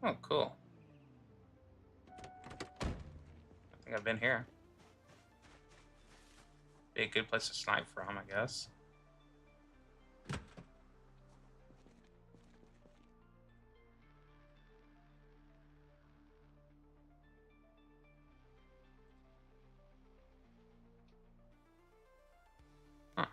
Oh, cool. I think I've been here. Be a good place to snipe from, I guess. Huh.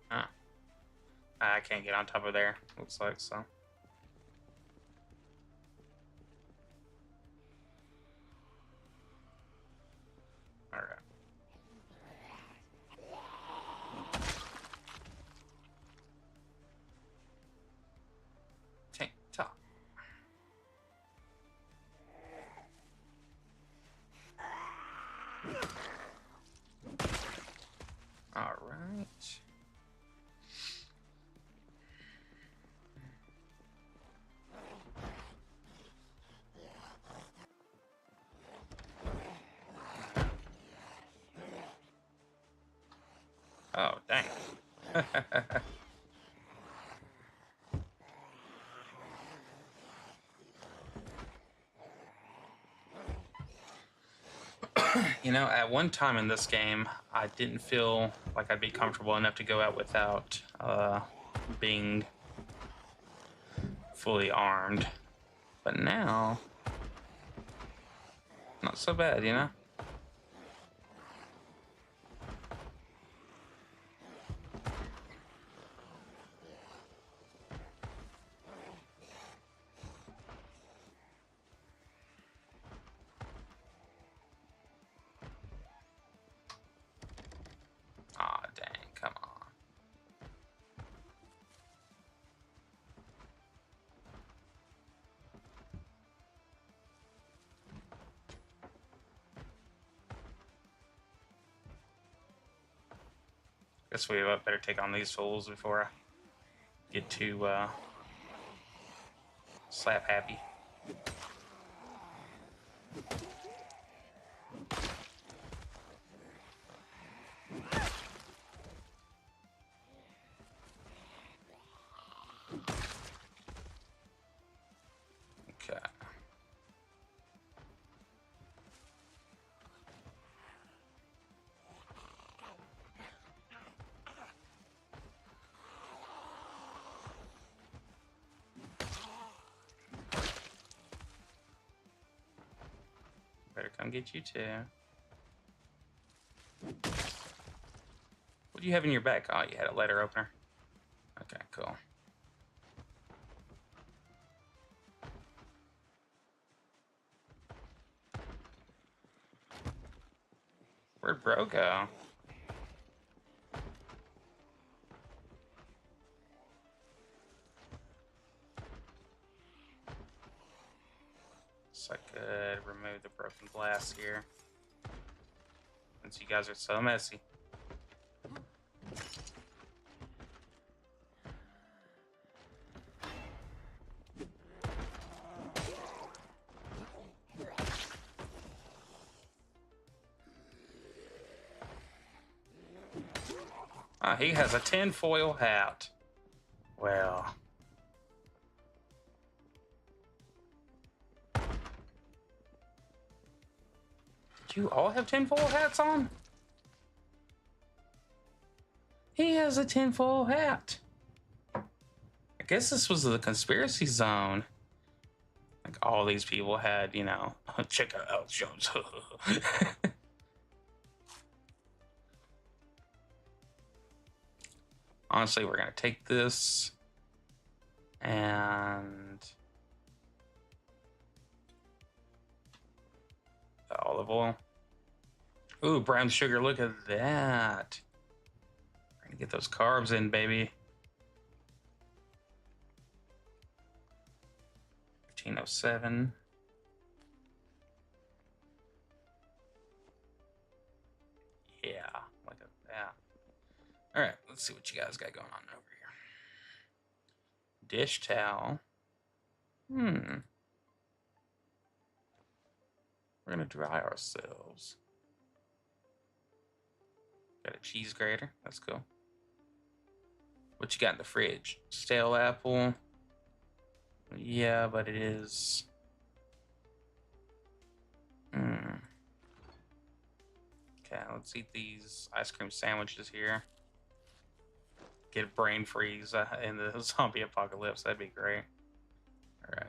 Huh. I can't get on top of there, looks like, so. Alright. Tank top. Alright. Oh, dang. You know, at one time in this game, I didn't feel like I'd be comfortable enough to go out without being fully armed. But now, not so bad, you know? Aw, dang, come on. Guess we better take on these fools before I get too slap happy. Okay. Better come get you too. What do you have in your back? Oh, you had a letter opener. Okay, cool. Where'd Bro go? So I could remove the broken glass here. Since you guys are so messy. Ah, he has a tinfoil hat. Well. Did you all have tinfoil hats on? He has a tinfoil hat. I guess this was the conspiracy zone. Like all these people had, you know, check out Alex Jones. Honestly, we're gonna take this and the olive oil. Ooh, brown sugar. Look at that. We're gonna get those carbs in, baby. 1507. Yeah, look at that. All right, let's see what you guys got going on over here. Dish towel. Where's We're gonna dry ourselves. Got a cheese grater. That's cool. What you got in the fridge? Stale apple. Yeah, but it is. Okay, let's eat these ice cream sandwiches here. Get a brain freeze in the zombie apocalypse. That'd be great. All right.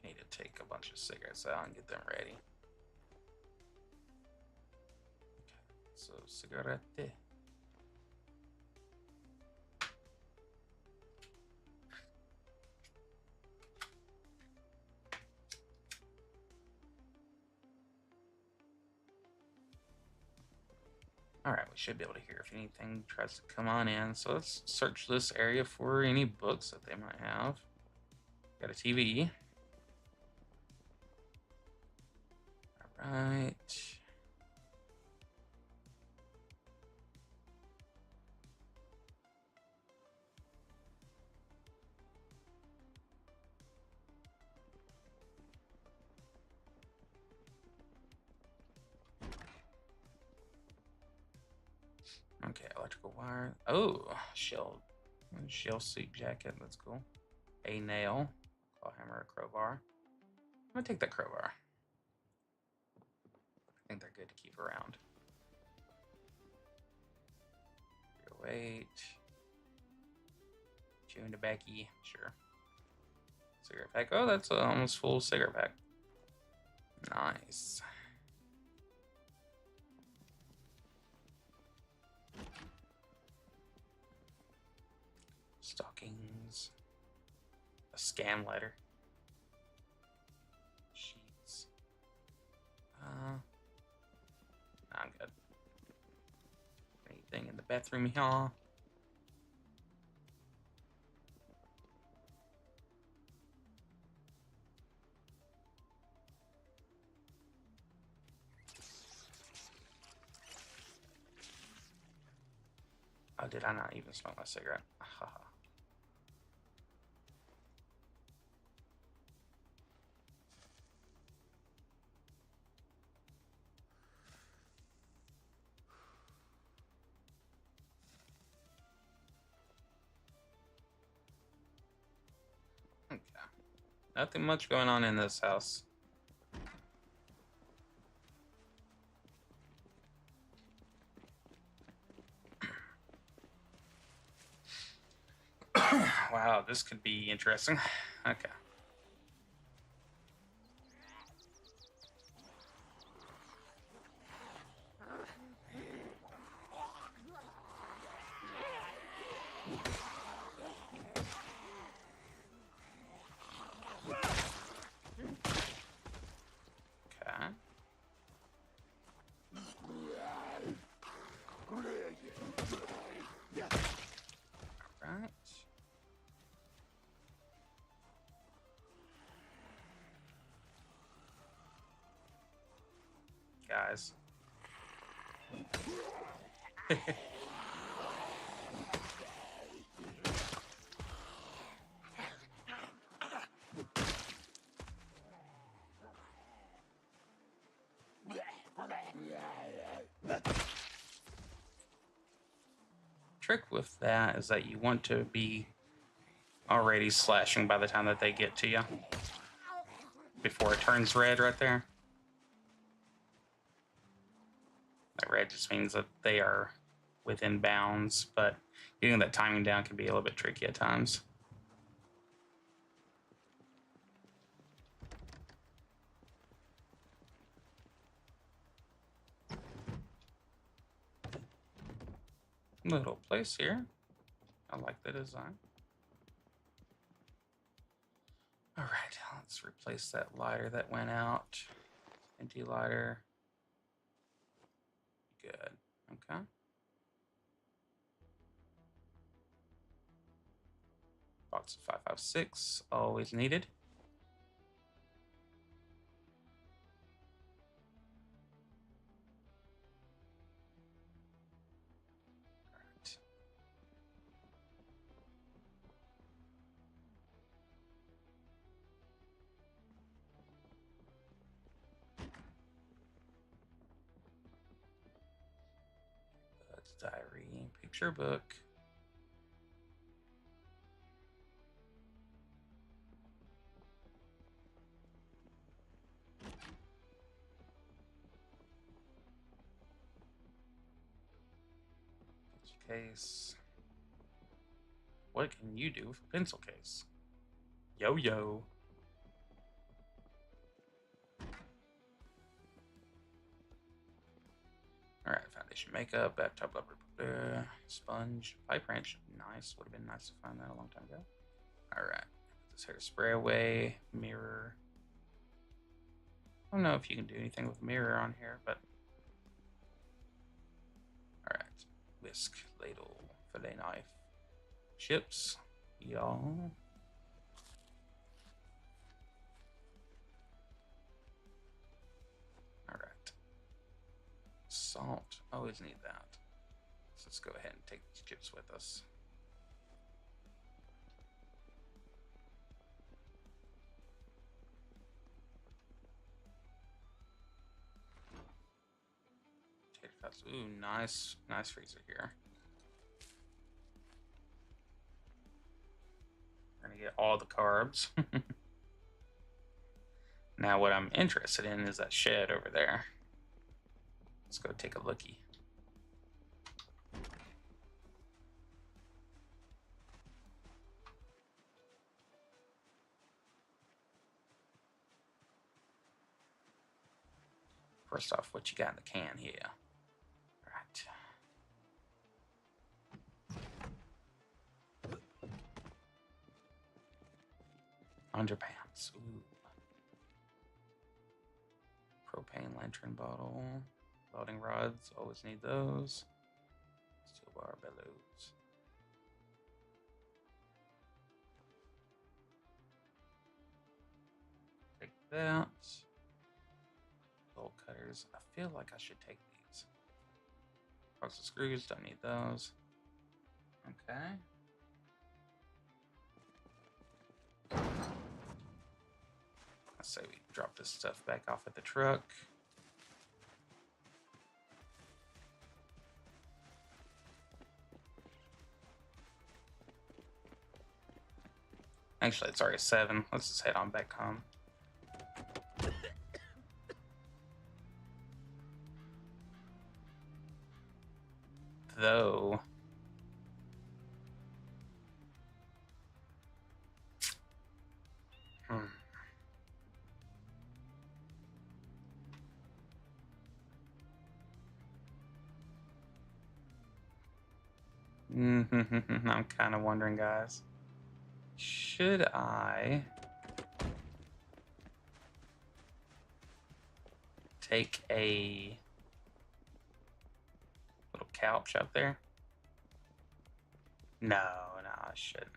I need to take a bunch of cigarettes out and get them ready. Okay, so cigarette. Alright, we should be able to hear if anything tries to come on in. So let's search this area for any books that they might have. Got a TV. Alright. Okay, electrical wire. Oh, shell suit jacket. That's cool. A nail. Claw hammer, a crowbar. I'm gonna take that crowbar. I think they're good to keep around. 308. Chewing tobacco. Sure. Cigarette pack. Oh, that's almost full cigarette pack. Nice. Stockings. A scan letter. Sheets. I'm good. Anything in the bathroom here? Oh, did I not even smoke my cigarette? Okay. Nothing much going on in this house. Wow, this could be interesting. Okay. Okay. Alright. Guys. Trick with that is that you want to be already slashing by the time that they get to you. Before it turns red right there. That red just means that they are within bounds, but getting that timing down can be a little bit tricky at times. Little place here. I like the design. All right, let's replace that lighter that went out. Empty lighter. Good. Okay. Box of 556, always needed. diary, picture book. Case. What can you do with a pencil case? Yo-yo. Alright, foundation makeup, bathtub, blah, blah, blah, blah. Sponge, pipe wrench. Nice. Would have been nice to find that a long time ago. Alright. Put this hairspray away. Mirror. I don't know if you can do anything with mirror on here, but. Alright. Whisk, ladle, fillet knife. Chips. Y'all. Alright. Salt. Always need that. So let's go ahead and take these chips with us. Potato fats. Ooh, nice freezer here. We're gonna get all the carbs. Now what I'm interested in is that shed over there. Let's go take a lookie. First off, what you got in the can here? Right. Underpants. Ooh. Propane lantern bottle. Welding rods. Always need those. Steel bar bellows. Take that. Bolt cutters. I feel like I should take these. Box of screws. Don't need those. Okay. Let's say we drop this stuff back off at the truck. Actually, it's already 7. Let's just head on back home. Though. I'm kind of wondering, guys. Should I take a little couch up there? No, I shouldn't.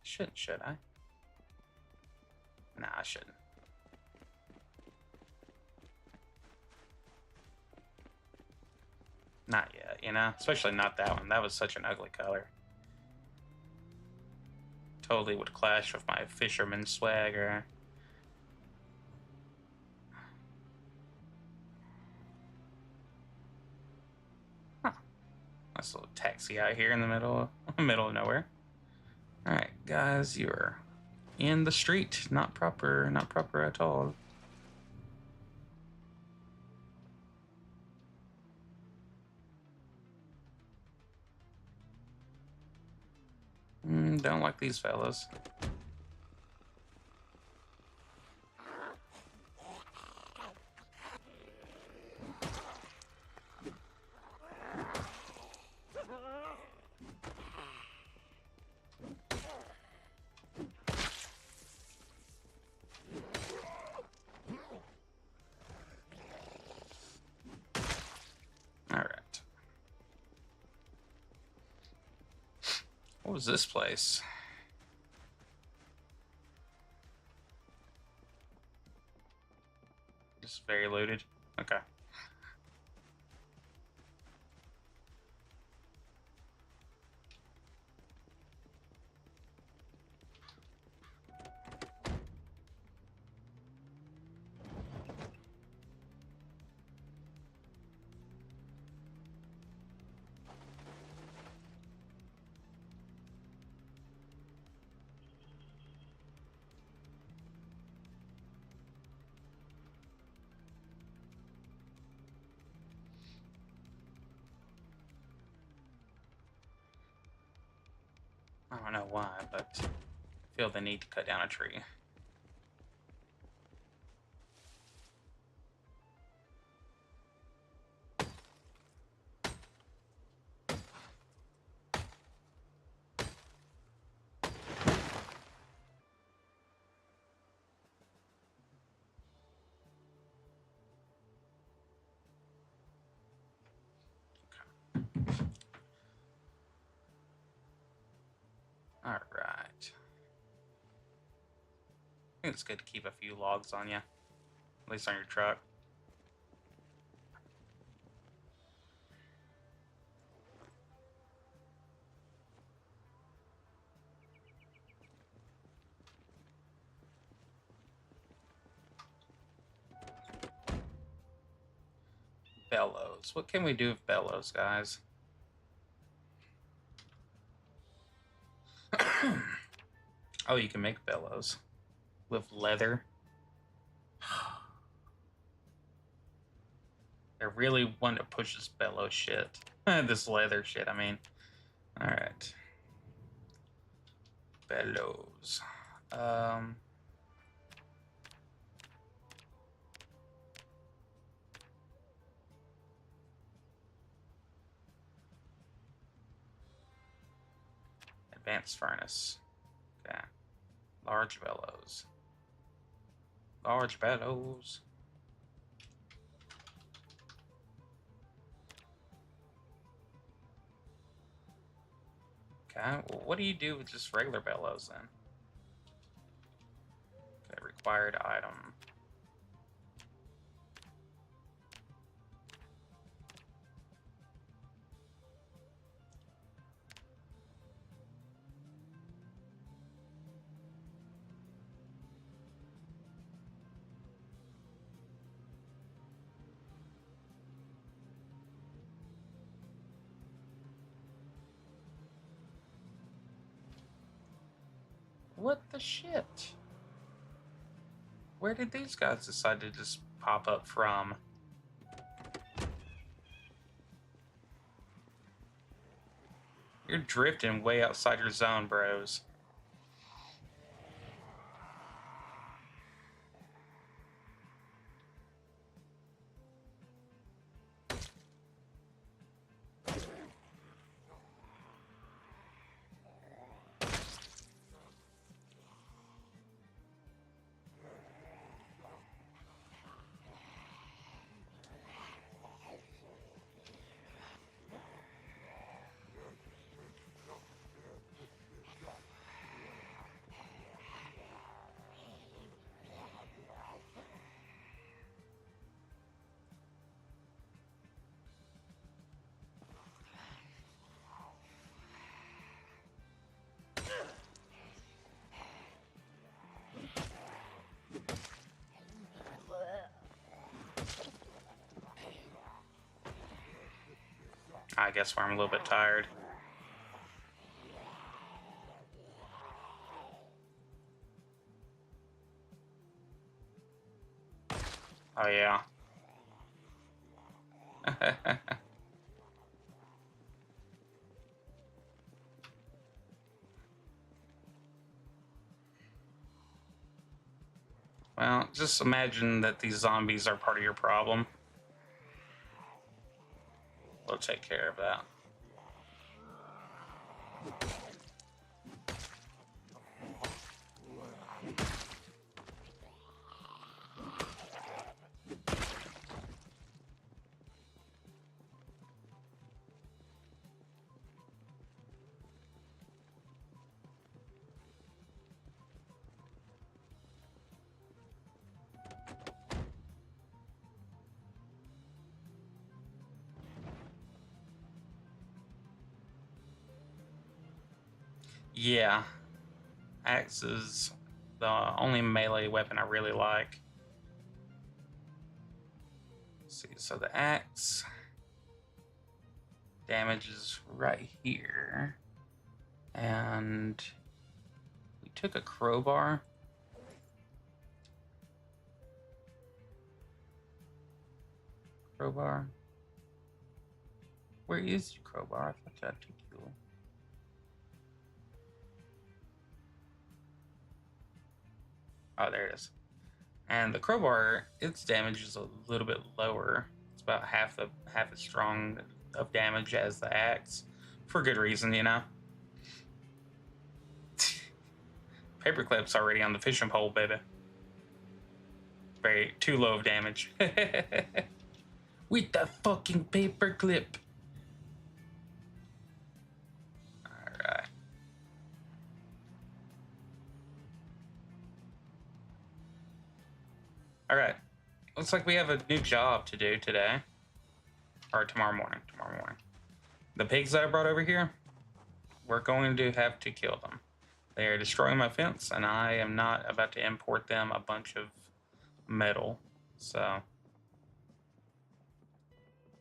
Should I? Nah, I shouldn't. Not yet, you know? Especially not that one. That was such an ugly color. Totally would clash with my fisherman swagger. Huh. Nice little taxi out here in the middle of nowhere. Alright, guys, you're in the street. Not proper at all. Don't like these fellas. Alright. What was this place? Just very looted. Okay. why, but I feel the need to cut down a tree. All right. I think it's good to keep a few logs on you, at least on your truck. Bellows. What can we do with bellows, guys? Oh, you can make bellows with leather. I really want to push this bellow shit. This leather shit, I mean. Alright. Bellows. Advanced furnace. Okay. Large bellows. Large bellows. Okay, well, what do you do with just regular bellows then? Okay, required item. What the shit? Where did these guys decide to just pop up from? You're drifting way outside your zone, bros. I guess where I'm a little bit tired. Oh yeah. Well, just imagine that these zombies are part of your problem. We'll take care of that. Yeah, axe is the only melee weapon I really like. Let's see, so the axe damage is right here, and we took a crowbar. Crowbar. Where is your crowbar? I thought I took you. Oh, there it is. And the crowbar, its damage is a little bit lower. It's about half as strong of damage as the axe, for good reason, you know. Paperclip's already on the fishing pole, baby. Very too low of damage. With the fucking paperclip. Alright. Alright. Looks like we have a new job to do today. Or tomorrow morning. The pigs that I brought over here, we're going to have to kill them. They are destroying my fence, and I am not about to import them a bunch of metal. So,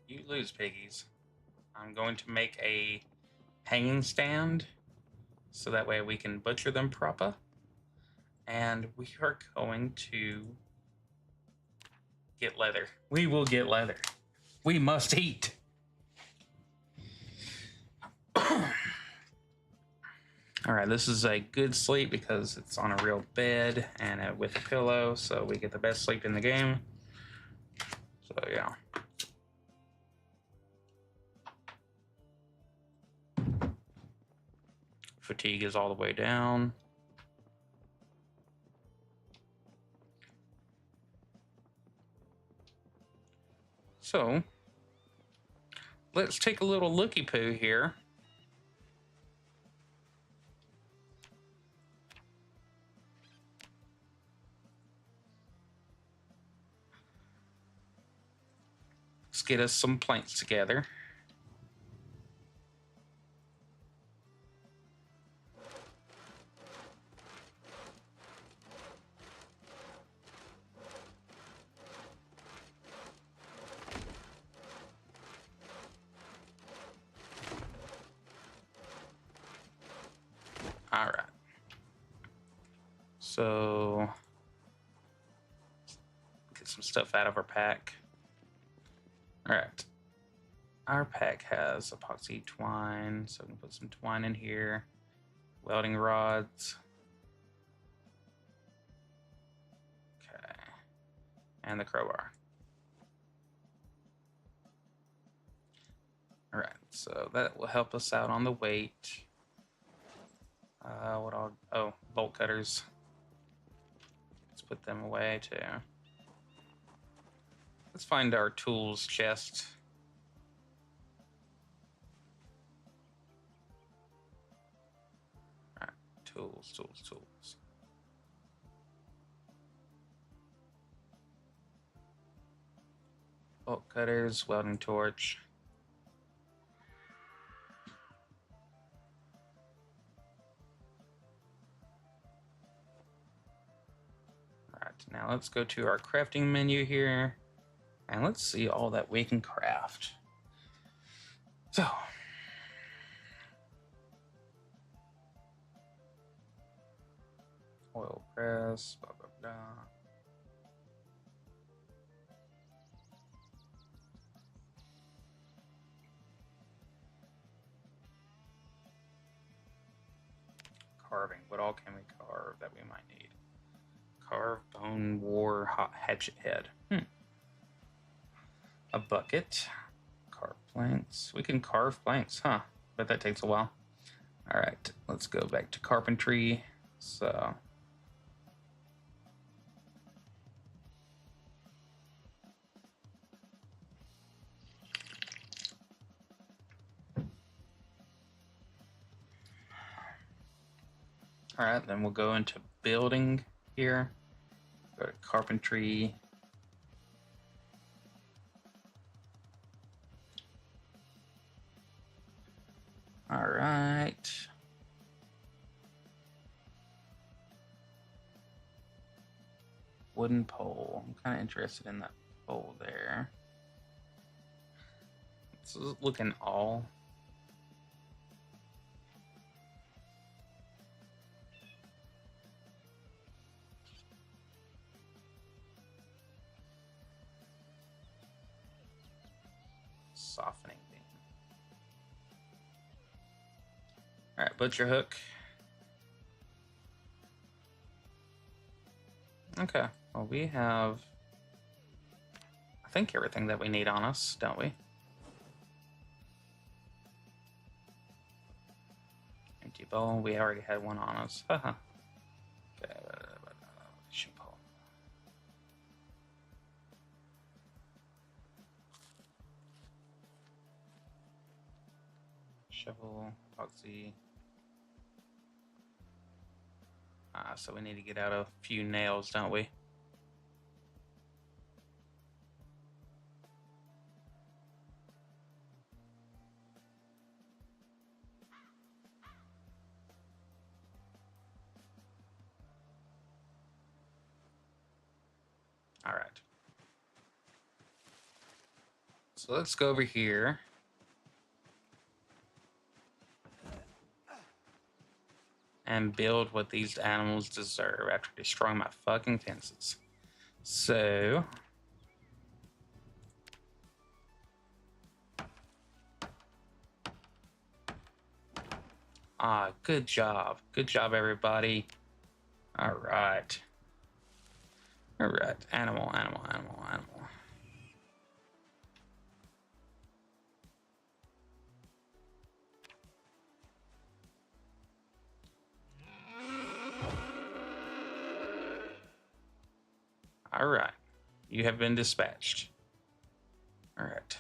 you lose, piggies. I'm going to make a hanging stand, so that way we can butcher them proper. And we are going to get leather. We will get leather. We must eat. All right, this is a good sleep because it's on a real bed and with a pillow, so we get the best sleep in the game. So yeah. Fatigue is all the way down. So let's take a little looky-poo here. Let's get us some planks together. All right. So get some stuff out of our pack. All right. Our pack has epoxy twine, so we can put some twine in here. Welding rods. Okay. And the crowbar. All right, so that will help us out on the weight. Bolt cutters. Let's put them away too. Let's find our tools chest. All right, tools. Bolt cutters, welding torch. Now let's go to our crafting menu here, and let's see all that we can craft. So, oil press, blah, blah, blah. Carving, what all can we carve that we might need? Carve bone war hot hatchet head. A bucket. Carve planks. We can carve planks, huh? But that takes a while. All right, let's go back to carpentry. So. All right, then we'll go into building here. Go to carpentry. All right. Wooden pole. I'm kind of interested in that pole there. It's looking all. Softening beam. All right, butcher hook. Okay. Well, we have, I think, everything that we need on us, don't we? Empty bowl. We already had one on us. Haha. Okay. Shovel, epoxy. So we need to get out a few nails, don't we? All right. So let's go over here. And build what these animals deserve after destroying my fucking fences. So... good job. Good job, everybody. All right. All right. Animal, animal, animal, animal. All right. You have been dispatched. All right.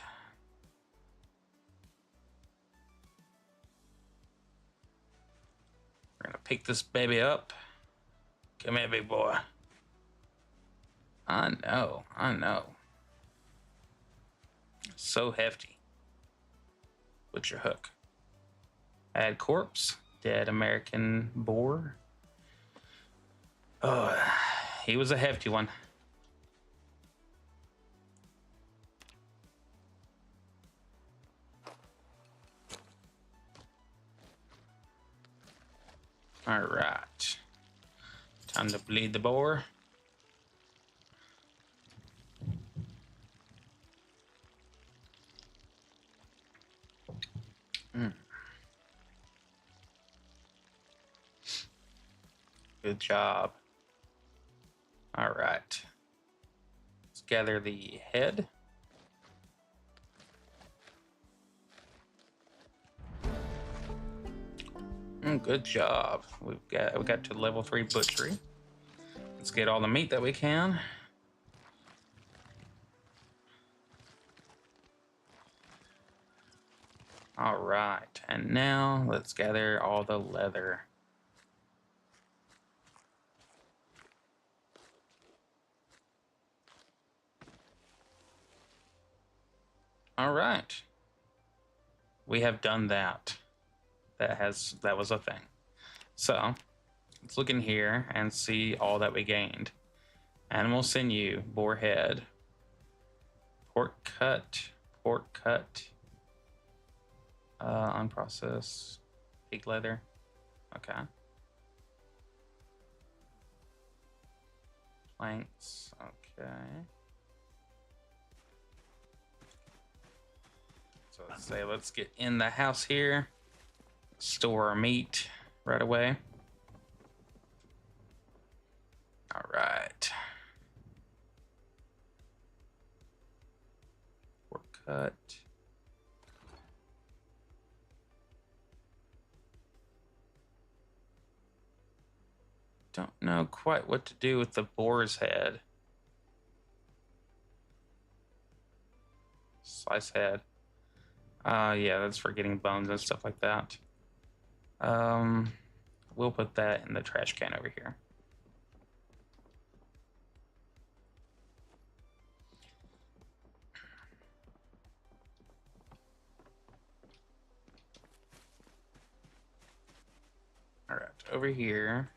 We're gonna pick this baby up. Come here, big boy. I know, I know. So hefty. What's your hook? Add corpse. Dead American boar. Oh, he was a hefty one. All right. Time to bleed the boar. Good job. All right. Let's gather the head. Good job. We got to level 3 butchery. Let's get all the meat that we can. All right, and now let's gather all the leather. All right. We have done that. That was a thing. So let's look in here and see all that we gained. Animal sinew, boar head, pork cut, unprocessed, pig leather. Okay. Planks. Okay. So let's get in the house here. Store our meat right away. All right. Pork cut. Don't know quite what to do with the boar's head. Slice head. Yeah, that's for getting bones and stuff like that. We'll put that in the trash can over here. All right, over here.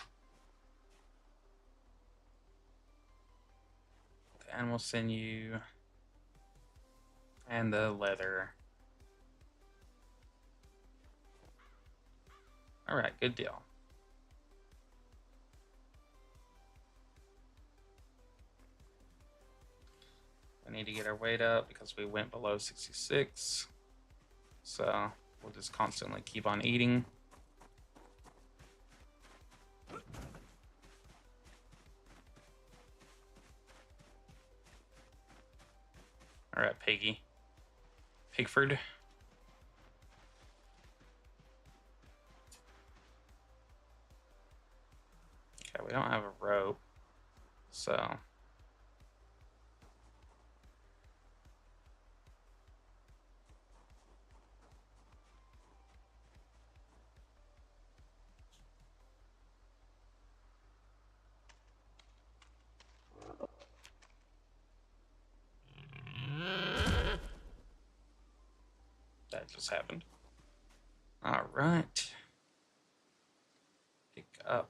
The animal sinew and the leather. All right, good deal. We need to get our weight up because we went below 66. So we'll just constantly keep on eating. All right, Piggy. Pigford. Okay, we don't have a rope, so. That just happened. All right. Pick up.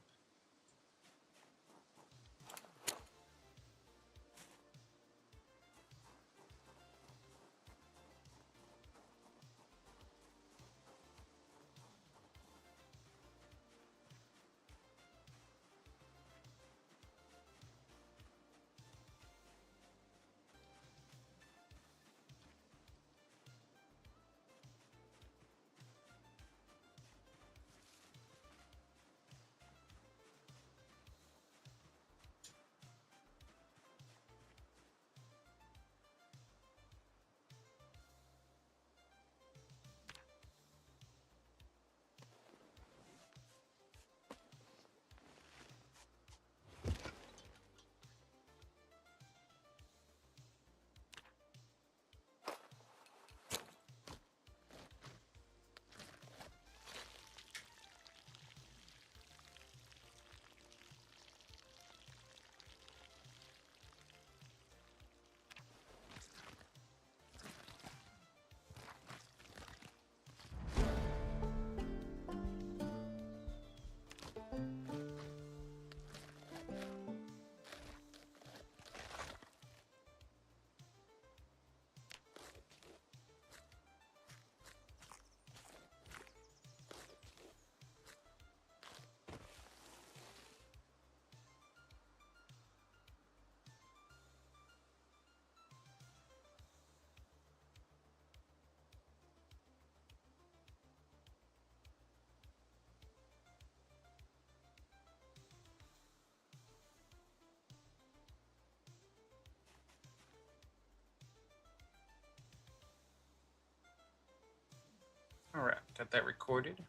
All right, got that recorded.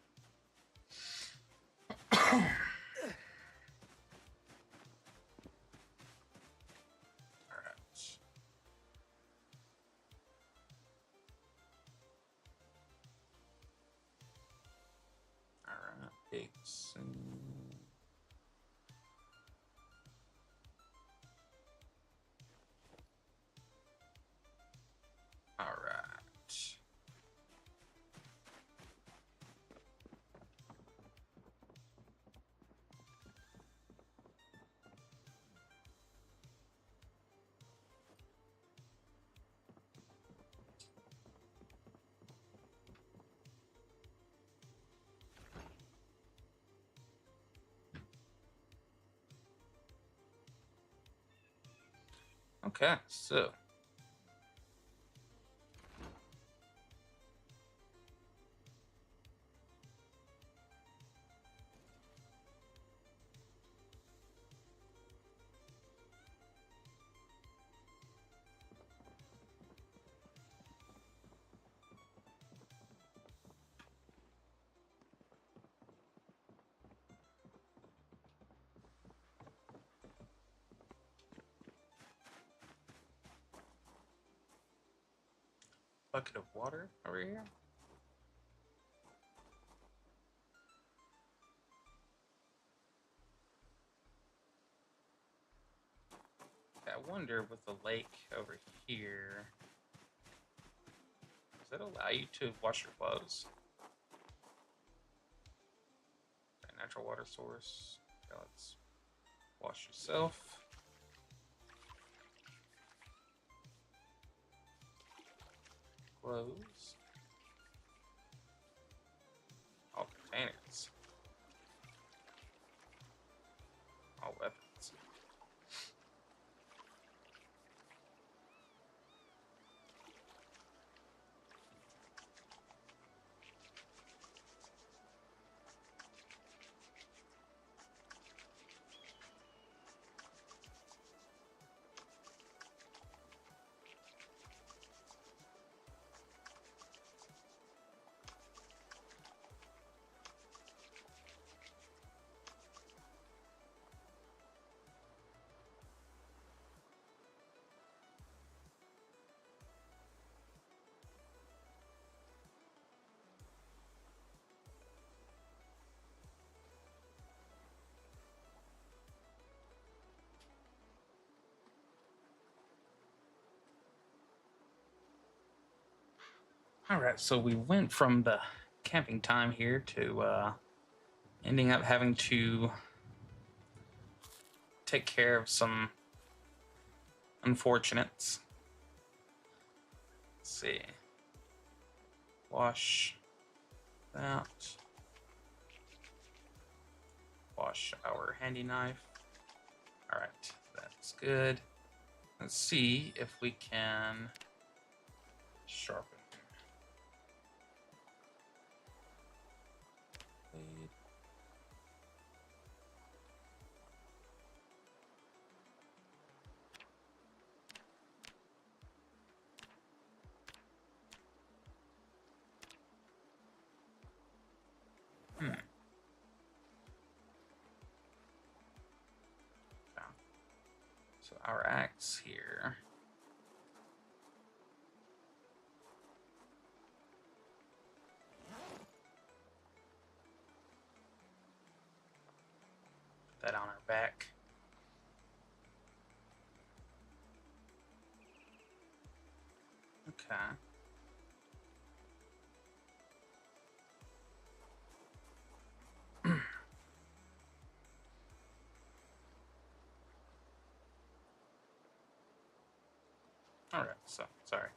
All right. All right, pigs. All right. Okay, so bucket of water over here. I wonder with the lake over here, does it allow you to wash your clothes? Okay, natural water source. Okay, let's wash yourself. Clothes. All containers. All weapons. All right, so we went from the camping time here to ending up having to take care of some unfortunates. Let's see. Wash that. Wash our handy knife. All right, that's good. Let's see if we can sharpen. Blade. Okay. So our axe here. Put that on our back. Okay. All right, so sorry.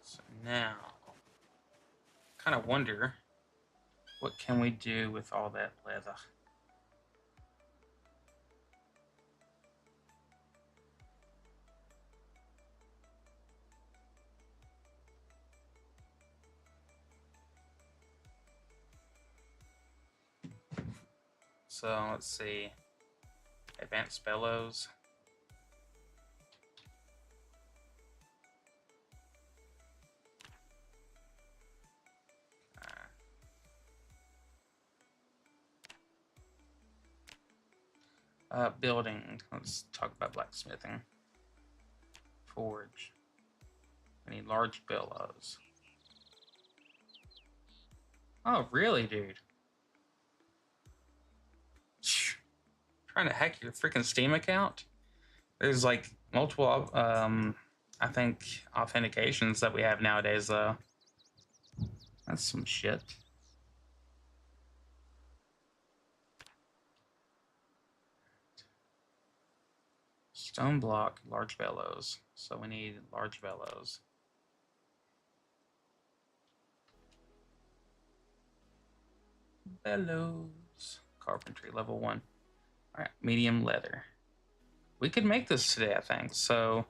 So now, kind of wonder, what can we do with all that leather? So let's see. Advanced bellows. Building. Let's talk about blacksmithing. Forge. I need large bellows. Oh, really, dude? Trying to hack your freaking Steam account? There's like multiple, I think, authentications that we have nowadays, though. That's some shit. Stone block, large bellows. So we need large bellows. Bellows. Carpentry, level 1. All right, medium leather. We could make this today, I think. So,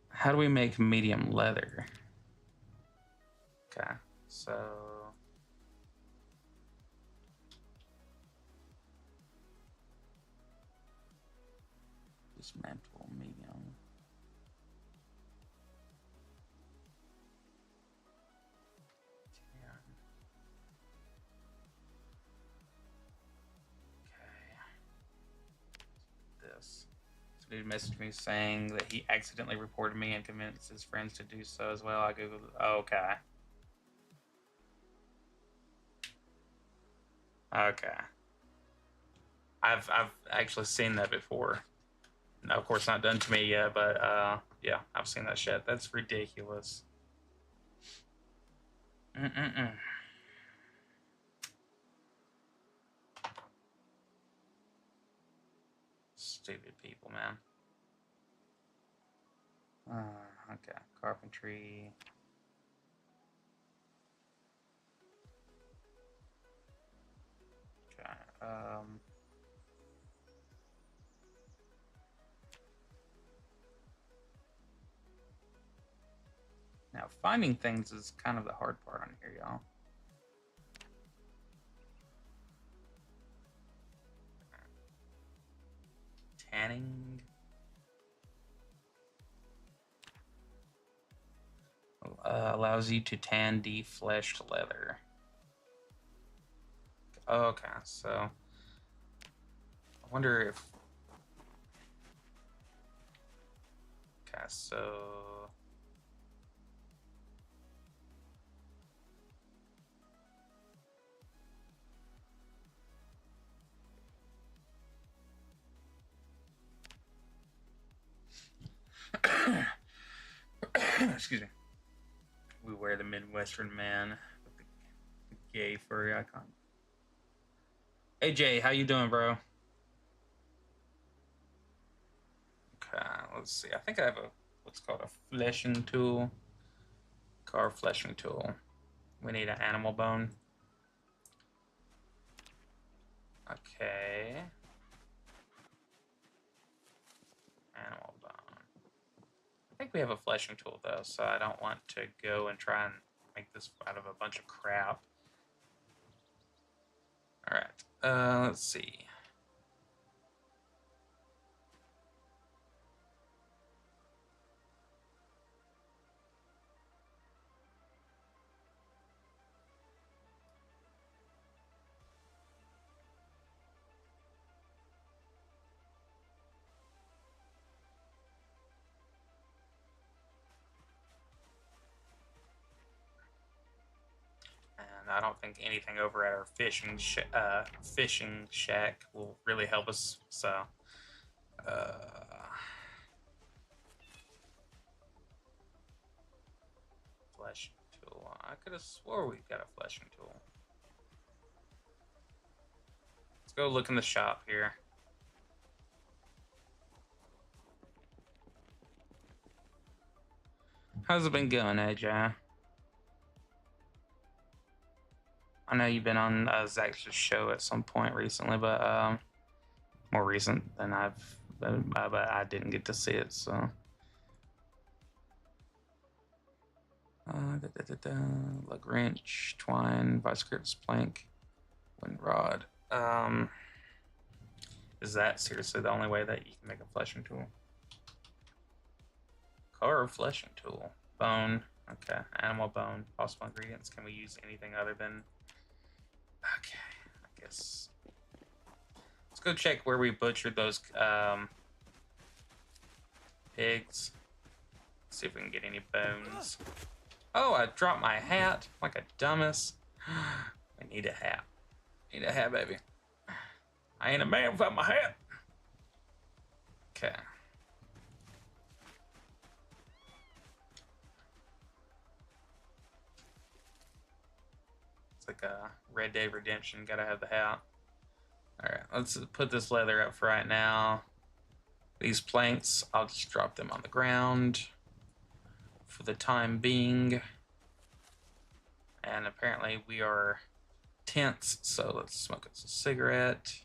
how do we make medium leather? Okay, so dismantle medium. This. So dude messaged me saying that he accidentally reported me and convinced his friends to do so as well. I googled. Oh, okay. Okay. I've actually seen that before. No, of course, not done to me yet, but yeah, I've seen that shit. That's ridiculous. Stupid people, man. Okay, carpentry. Okay, now finding things is kind of the hard part on here, y'all. Tanning. Allows you to tan defleshed leather. Okay, so I wonder if. Okay, so. excuse me. We wear the Midwestern man with the gay furry icon. Hey Jay, how you doing, bro? Okay, let's see. I think I have a what's called a fleshing tool. Car fleshing tool. We need an animal bone. Okay. Animal bone. I think we have a fleshing tool though, so I don't want to go and try and make this out of a bunch of crap. Alright, let's see. And I don't think anything over at our fishing shack will really help us. So, fleshing tool. I could have swore we got a fleshing tool. Let's go look in the shop here. How's it been going, AJ? I know you've been on Zach's show at some point recently, but more recent than I've been, but I didn't get to see it, so. Lug wrench, twine, vice grips, plank, wind rod. Is that seriously the only way that you can make a fleshing tool? Carve fleshing tool. Bone. Okay. Animal bone. Possible ingredients. Can we use anything other than... Okay. I guess... Let's go check where we butchered those pigs. See if we can get any bones. Oh, I dropped my hat like a dumbass. I need a hat. Need a hat, baby. I ain't a man without my hat. Okay. It's like a Red Dead Redemption. Gotta have the hat. Alright, let's put this leather up for right now. These planks, I'll just drop them on the ground for the time being. And apparently we are tense, so let's smoke us a cigarette.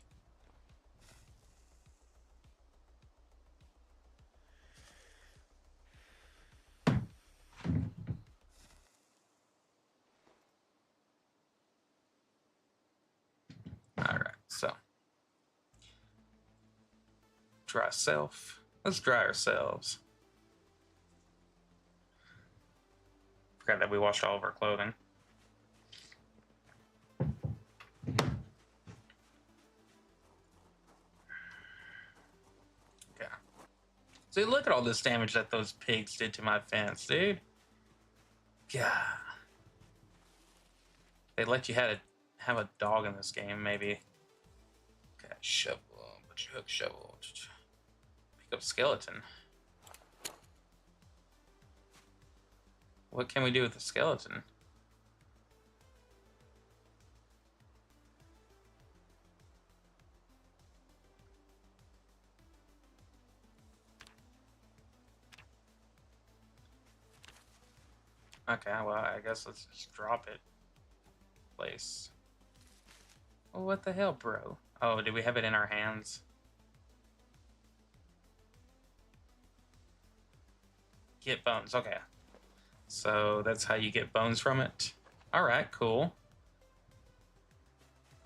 Alright, so dry self. Let's dry ourselves. Forgot that we washed all of our clothing. Okay. See, look at all this damage that those pigs did to my fence, dude. Yeah. They let you have a dog in this game, maybe. Okay, shovel. Put your hook shovel. Pick up skeleton. What can we do with the skeleton? Okay, well, I guess let's just drop it. Place. Well, what the hell, bro? Oh, do we have it in our hands? Get bones, okay. So that's how you get bones from it. Alright, cool.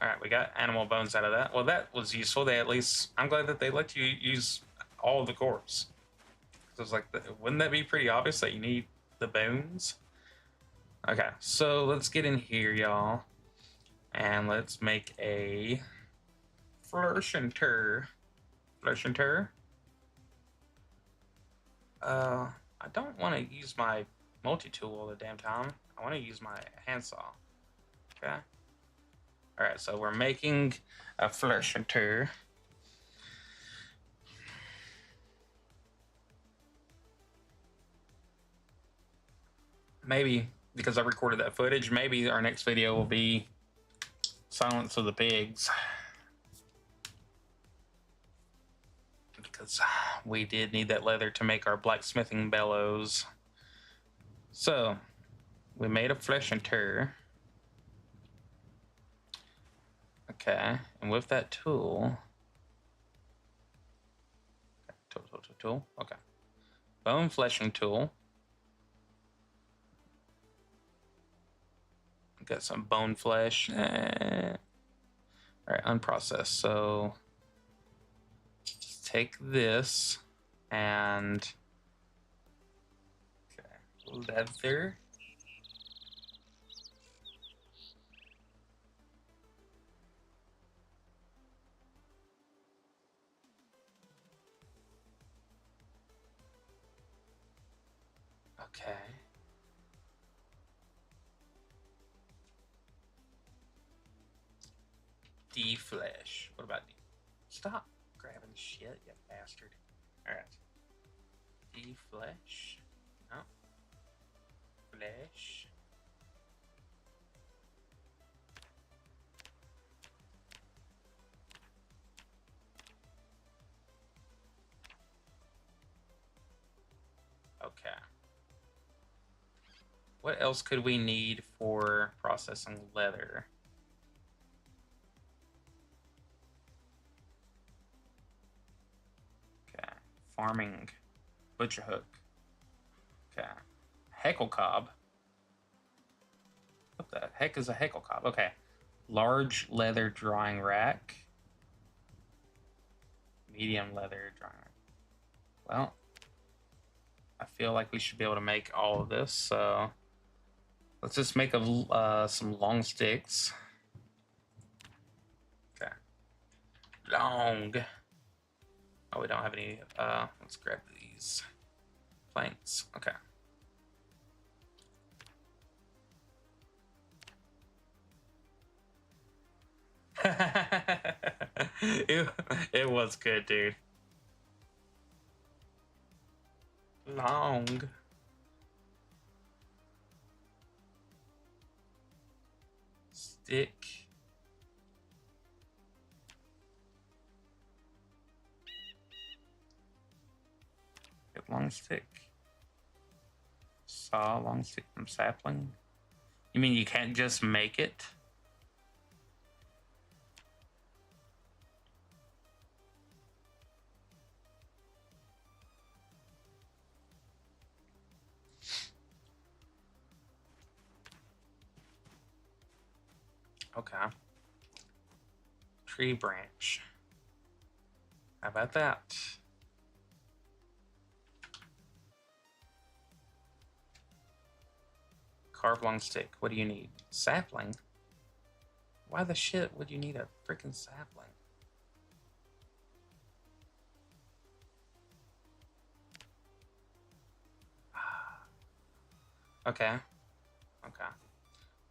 Alright, we got animal bones out of that. Well, that was useful. They at least... I'm glad that they let you use all of the corpse. So it's like, wouldn't that be pretty obvious that you need the bones? Okay, so let's get in here, y'all. And let's make a Flershinter. Flershinter? I don't want to use my multi-tool all the damn time. I want to use my handsaw. Okay. Alright, so we're making a Flershinter. maybe because I recorded that footage, maybe our next video will be Silence of the Pigs. Because we did need that leather to make our blacksmithing bellows. So, we made a flesh and tear. Okay, and with that tool... Tool. Okay. Bone fleshing tool. Got some bone flesh. All right, unprocessed. So just take this and leather. Okay. D-flesh. What about D? Stop grabbing shit, you bastard. Alright. D-flesh. No. Flesh. Okay. What else could we need for processing leather? Okay. Farming. Butcher hook. Okay. Heckle cob. What the heck is a heckle cob? Okay. Large leather drying rack. Medium leather drying rack. Well, I feel like we should be able to make all of this, so let's just make some long sticks. Okay. Long. Oh, we don't have any. Let's grab these planks. Okay. it was good, dude. Long. Stick. Get long stick. Saw long stick from sapling. You mean you can't just make it? Okay. Tree branch. How about that? Carve long stick. What do you need? Sapling? Why the shit would you need a freaking sapling? Okay. Okay.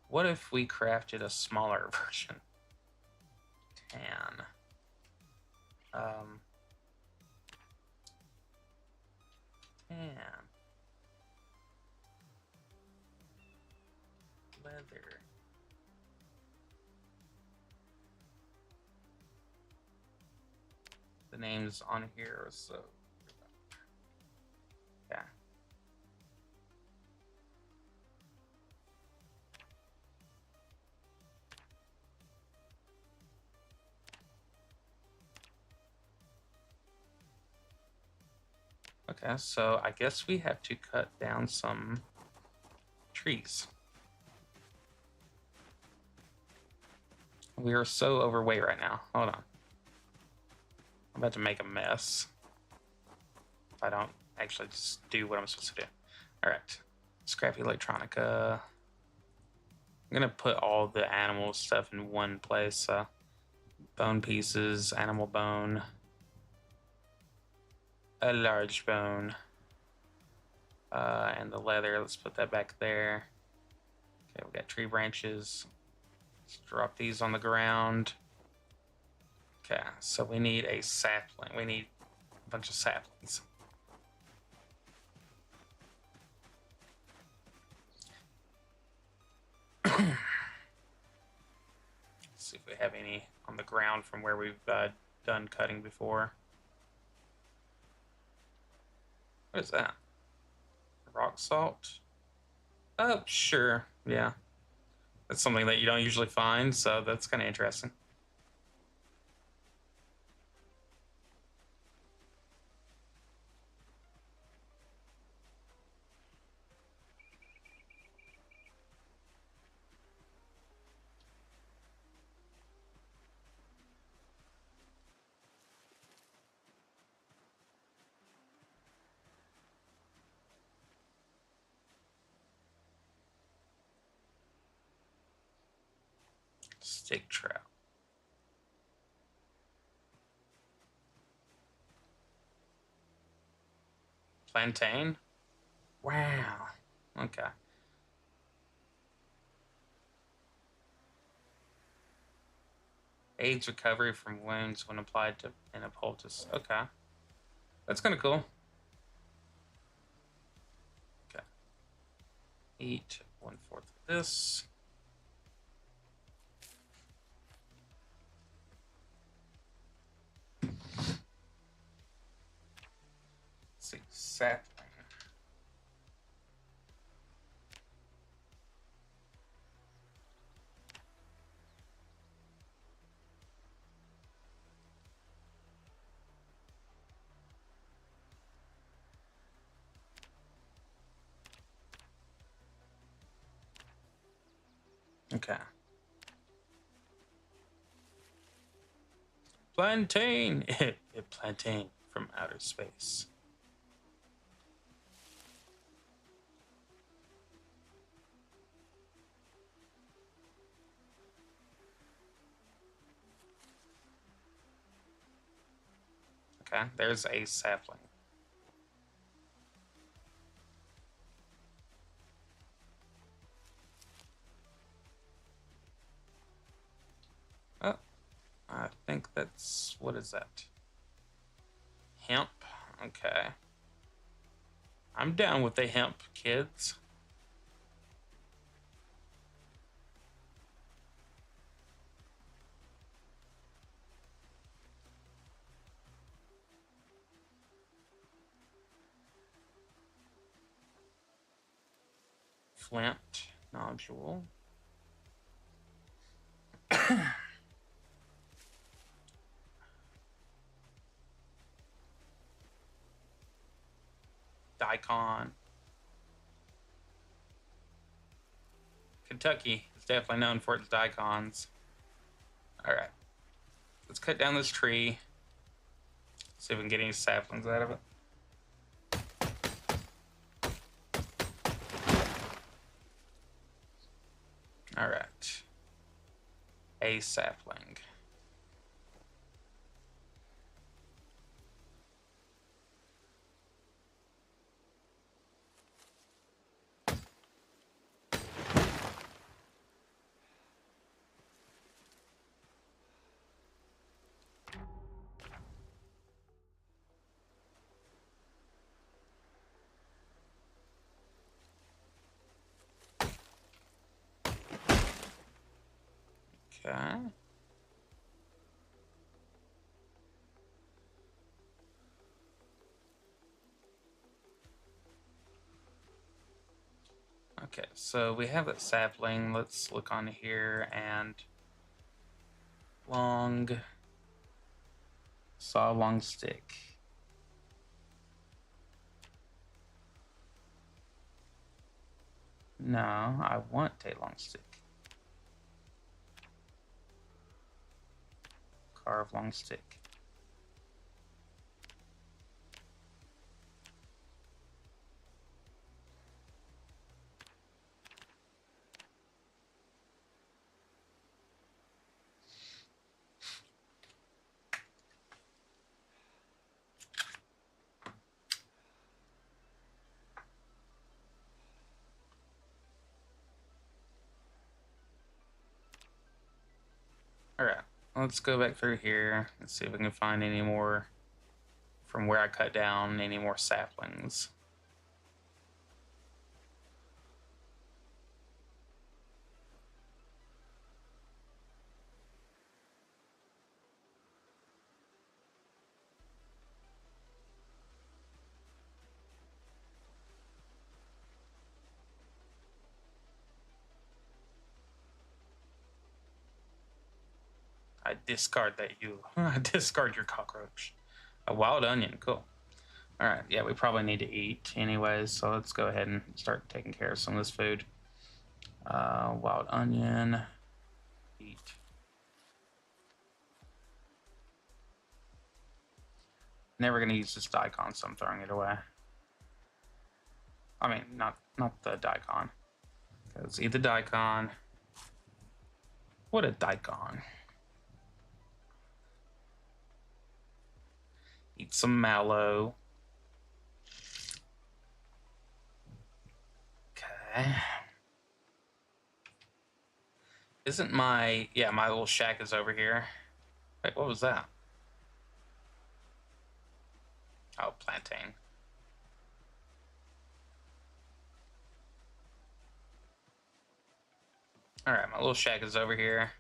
What if we crafted a smaller version? Tan. Tan. Leather. The names on here are so... Yeah. Okay, so I guess we have to cut down some trees. We are so overweight right now. Hold on. I'm about to make a mess if I don't actually just do what I'm supposed to do. All right, scrappy electronica. I'm gonna put all the animal stuff in one place. Bone pieces, animal bone, a large bone, and the leather. Let's put that back there. Okay, we got tree branches. Let's drop these on the ground. Okay, so we need a sapling. We need a bunch of saplings. See if we have any on the ground from where we've done cutting before. What is that? Rock salt? Oh, sure. Yeah. That's something that you don't usually find, so that's kind of interesting. Stick trout. Plantain? Wow. Okay. Aids recovery from wounds when applied to in a poultice. Okay. That's kind of cool. Okay. Eat 1/4 of this. Let's see. Sapling. Okay. Plantain. A plantain from outer space. Okay, there's a sapling. Oh, I think that's, what is that? Hemp. Okay. I'm down with the hemp, kids. Flint nodule. Daikon. Kentucky is definitely known for its daikons. All right, let's cut down this tree. See if we can get any saplings out of it. All right, a sapling. Okay. Okay, so we have that sapling. Let's look on here and saw long stick. No, I want a long stick. Carve long stick. All right, let's go back through here and see if we can find any more from where I cut down, any more saplings. I discard that you. I discard your cockroach. A wild onion. Cool. All right. Yeah, we probably need to eat anyways. So let's go ahead and start taking care of some of this food. Wild onion. Eat. Never gonna use this daikon, so I'm throwing it away. I mean, not the daikon. Because eat the daikon. What a daikon. Eat some mallow. Okay. Isn't my... Yeah, my little shack is over here. Wait, what was that? Oh, plantain. Alright, my little shack is over here.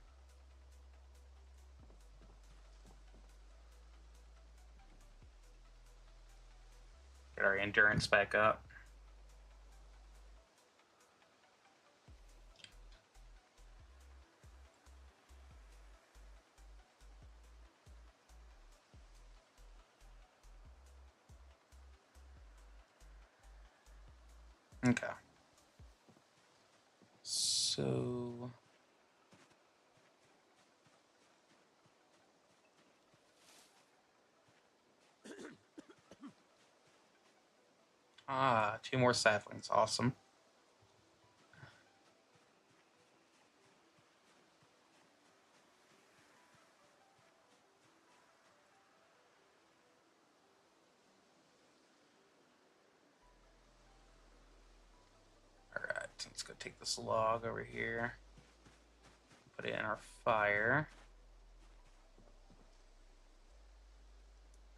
Get our endurance back up. Okay. So... Ah, 2 more saplings. Awesome. Alright, let's go take this log over here. Put it in our fire.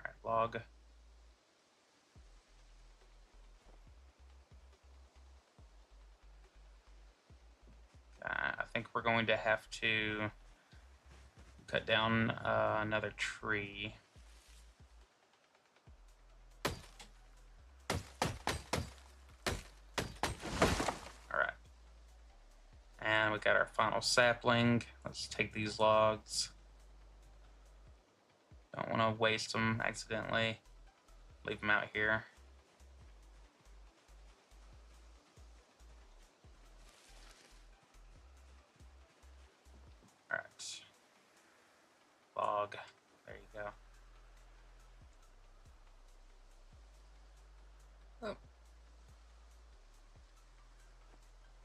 Alright, log. I think we're going to have to cut down another tree. Alright. And we got our final sapling. Let's take these logs. Don't want to waste them accidentally. Leave them out here. Alright. Log. There you go. Oh.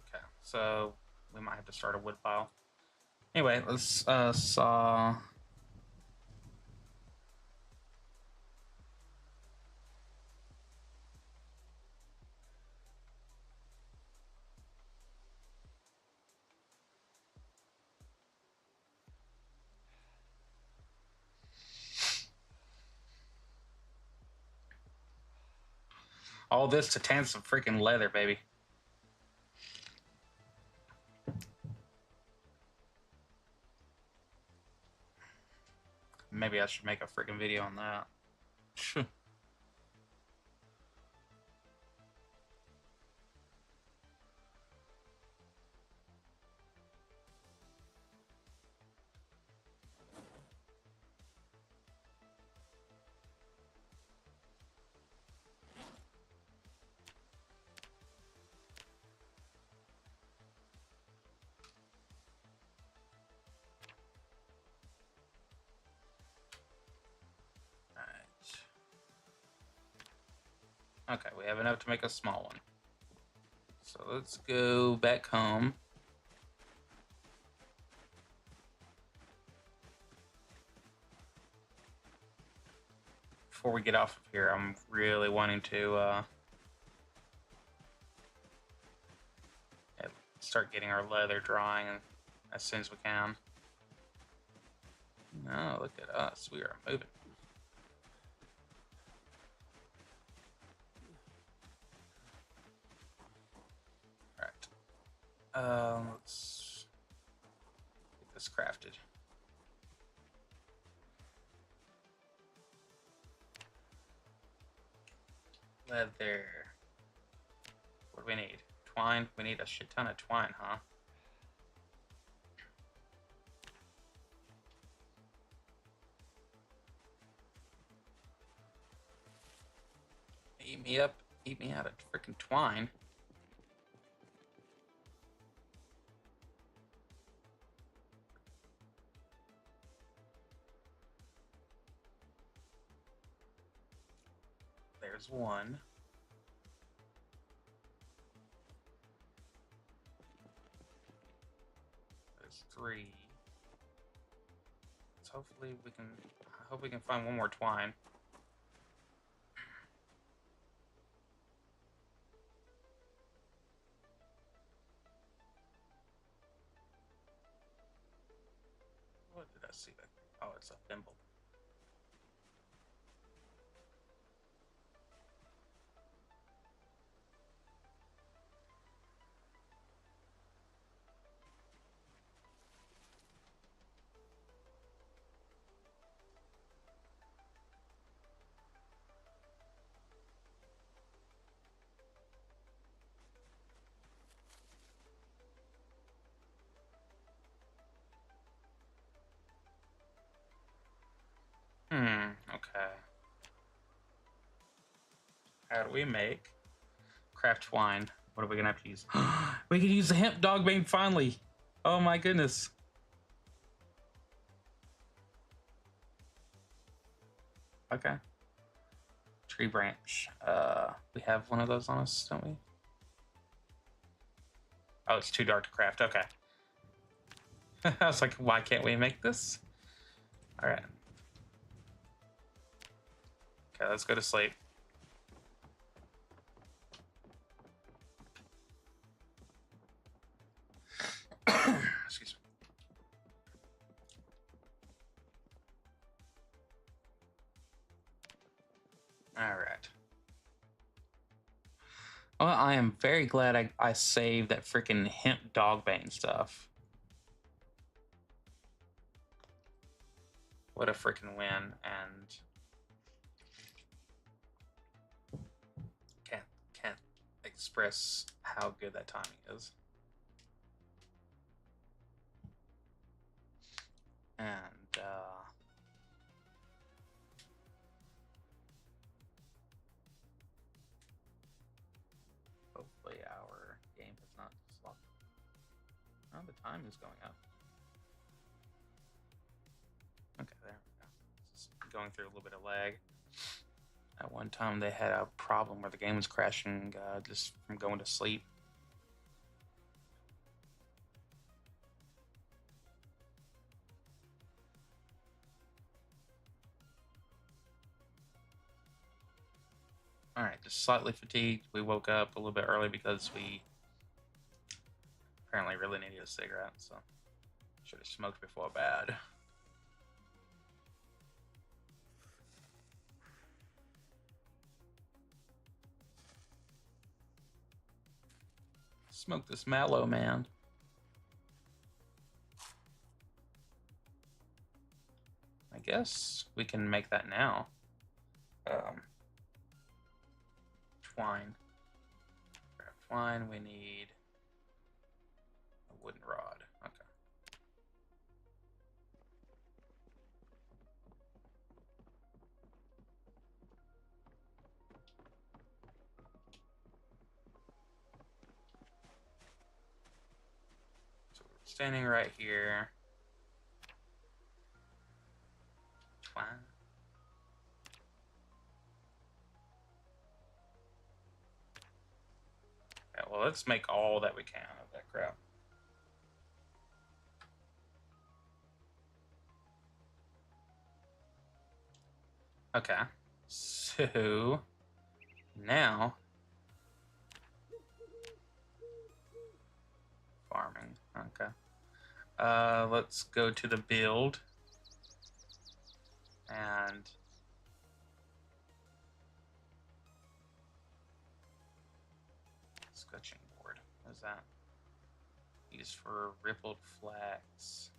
Okay, so we might have to start a wood pile. Anyway, let's saw... all this to tan some freaking leather, baby. Maybe I should make a freaking video on that. Okay, we have enough to make a small one. So let's go back home. Before we get off of here, I'm really wanting to start getting our leather drying as soon as we can. Oh, look at us. We are moving. Let's get this crafted. Leather. What do we need? Twine? We need a shit ton of twine, huh? Eat me up. Eat me out of freaking twine. There's one. There's three. So hopefully we can. I hope we can find one more twine. What did I see back there? Oh, it's a thimble. Okay. How do we make craft twine? What are we gonna have to use? We can use the hemp dog bane finally. Oh my goodness. Okay. Tree branch. We have one of those on us, don't we? Oh, it's too dark to craft. Okay. I was like, why can't we make this? All right. Okay, let's go to sleep. Excuse me. All right. Well, I am very glad I saved that freaking hemp dogbane stuff. What a freaking win, and can't express how good that timing is. And hopefully our game has not slopped. Oh, the time is going up. Okay, there we go. Just going through a little bit of lag. At one time, they had a problem where the game was crashing just from going to sleep. All right, just slightly fatigued. We woke up a little bit early because we apparently really needed a cigarette, so should have smoked before bed. Smoke this mallow, man. I guess we can make that now. Twine. Grab twine, we need a wooden rod. Okay. So we're standing right here. Twine. Okay, well, let's make all that we can of that crap. Okay, so now farming. Okay, let's go to the build and sketching board. What is that? Used for rippled flax.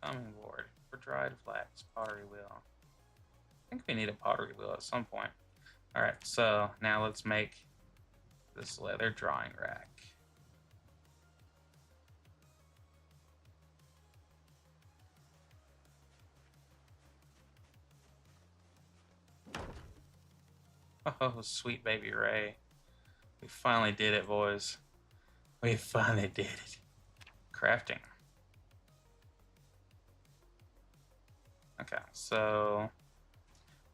Common board for dried flax. Pottery wheel. I think we need a pottery wheel at some point. All right, so now let's make this leather drawing rack. Oh, sweet baby Ray. We finally did it, boys. We finally did it. Crafting. Okay, so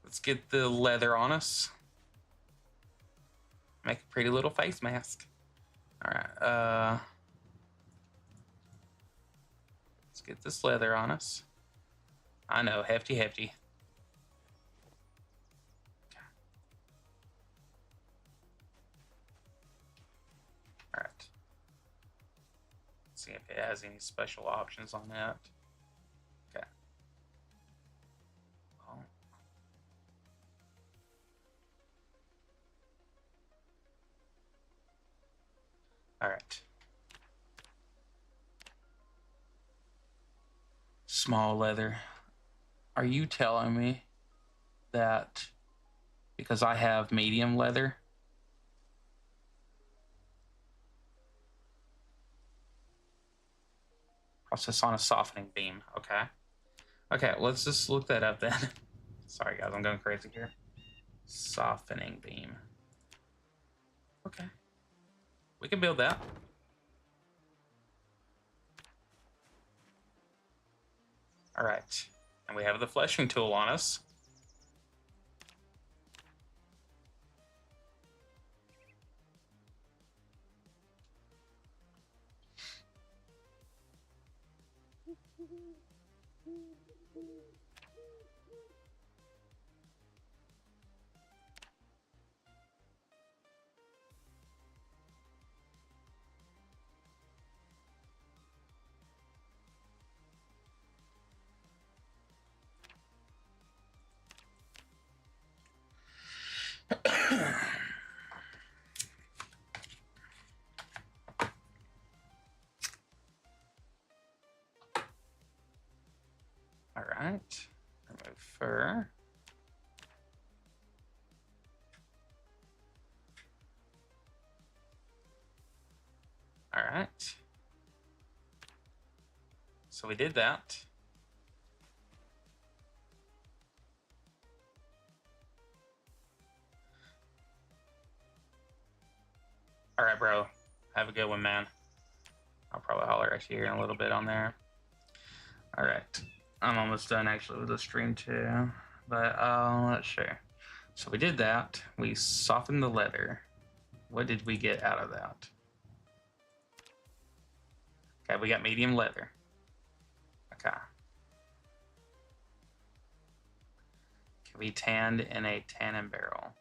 let's get the leather on us. Make a pretty little face mask. All right, let's get this leather on us. I know, hefty. Okay. All right. Let's see if it has any special options on that. Okay. Well, all right. Small leather. Are you telling me that because I have medium leather, process on a softening beam? Okay. Okay, let's just look that up then. Sorry, guys, I'm going crazy here. Softening beam. Okay. We can build that. All right. And we have the fleshing tool on us. All right. Remove fur. All right. So we did that. All right, bro. Have a good one, man. I'll probably holler at you here in a little bit on there. All right. I'm almost done actually with the stream too, but let's share. So we did that. We softened the leather. What did we get out of that? Okay, we got medium leather. Okay. Can be tanned in a tannin barrel.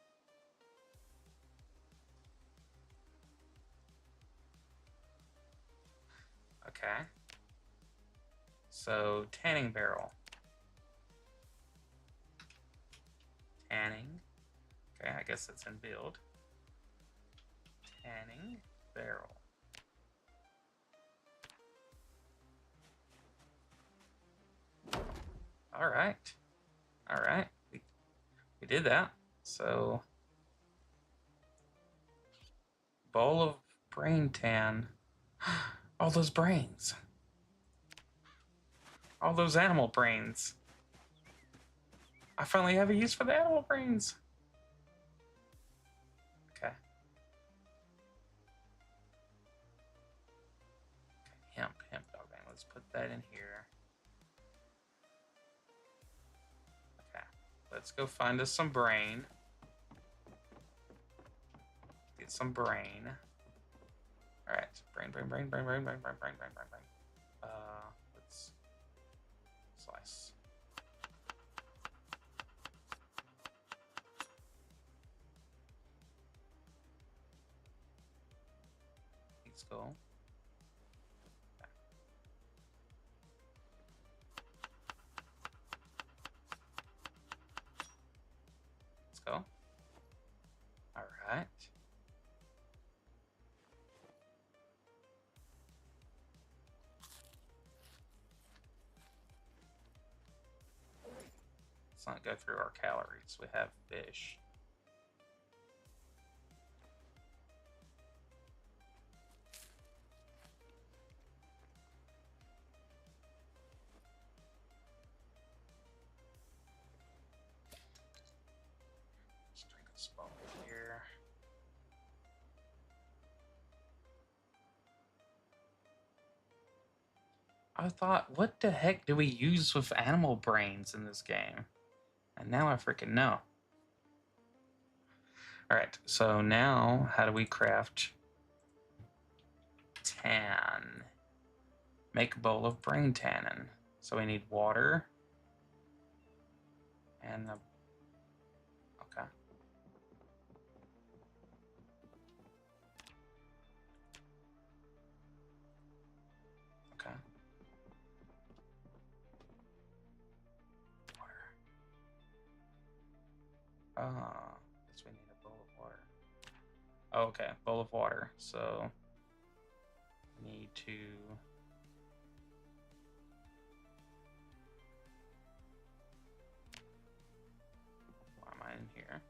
Okay. So tanning barrel. Tanning. Okay, I guess that's in build. Tanning barrel. All right. All right. We did that. So bowl of brain tan. All those brains. All those animal brains. I finally have a use for the animal brains. Okay. Hemp dog brain. Let's put that in here. Okay. Let's go find us some brain. Get some brain. All right. Brain. Let's slice. Let's go. Okay. Let's go. All right. Let's not go through our calories. We have fish. Let's drink a spot. I thought, what the heck do we use with animal brains in this game? And now I freaking know. Alright, so now how do we craft tan? Make a bowl of brain tannin. So we need water and the. Okay. Okay. Water. Guess we need a bowl of water. Oh, okay, bowl of water. So we need to. Why am I in here?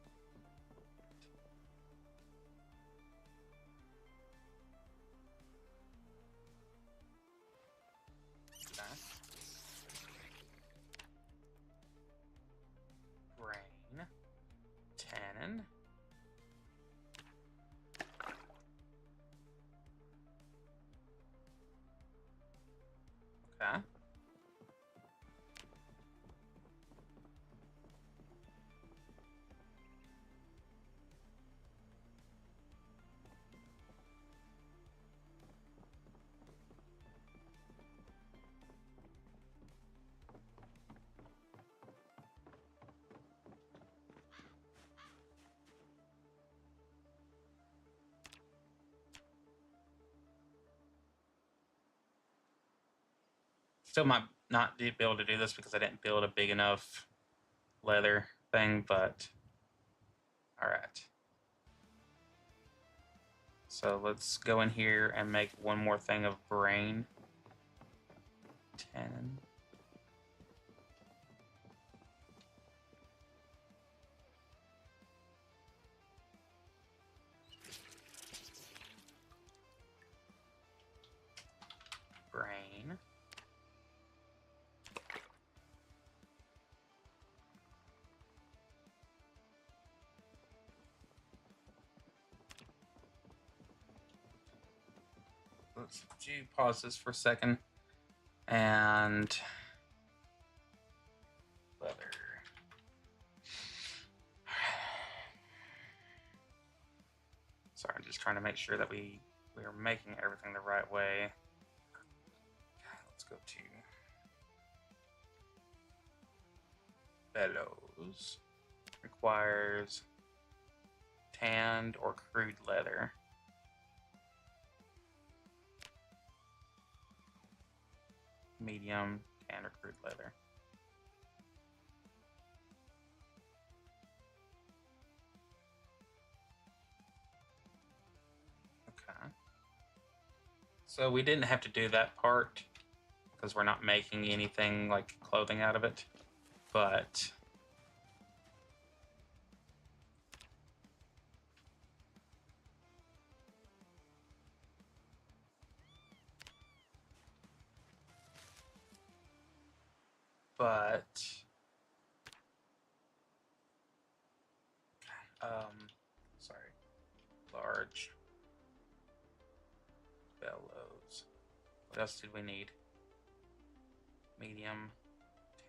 Okay. Brain. Tannin. Okay. Still might not be able to do this because I didn't build a big enough leather thing, but all right. So let's go in here and make one more thing of brain. Tannin. Brain. Let's pause this for a second. And leather. Sorry, I'm just trying to make sure that we are making everything the right way. Okay, let's go to bellows. Requires tanned or crude leather. Medium, tanned or crude leather. Okay. So we didn't have to do that part because we're not making anything like clothing out of it, but sorry, large bellows. What else did we need? Medium,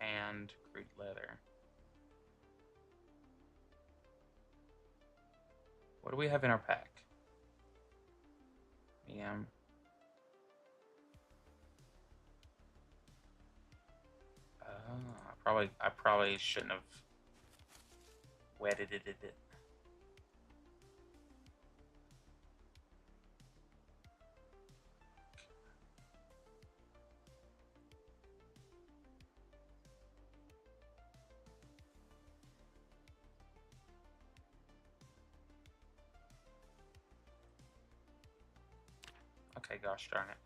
tanned, crude leather. What do we have in our pack? Medium. I probably shouldn't have wetted it. Okay, gosh darn it.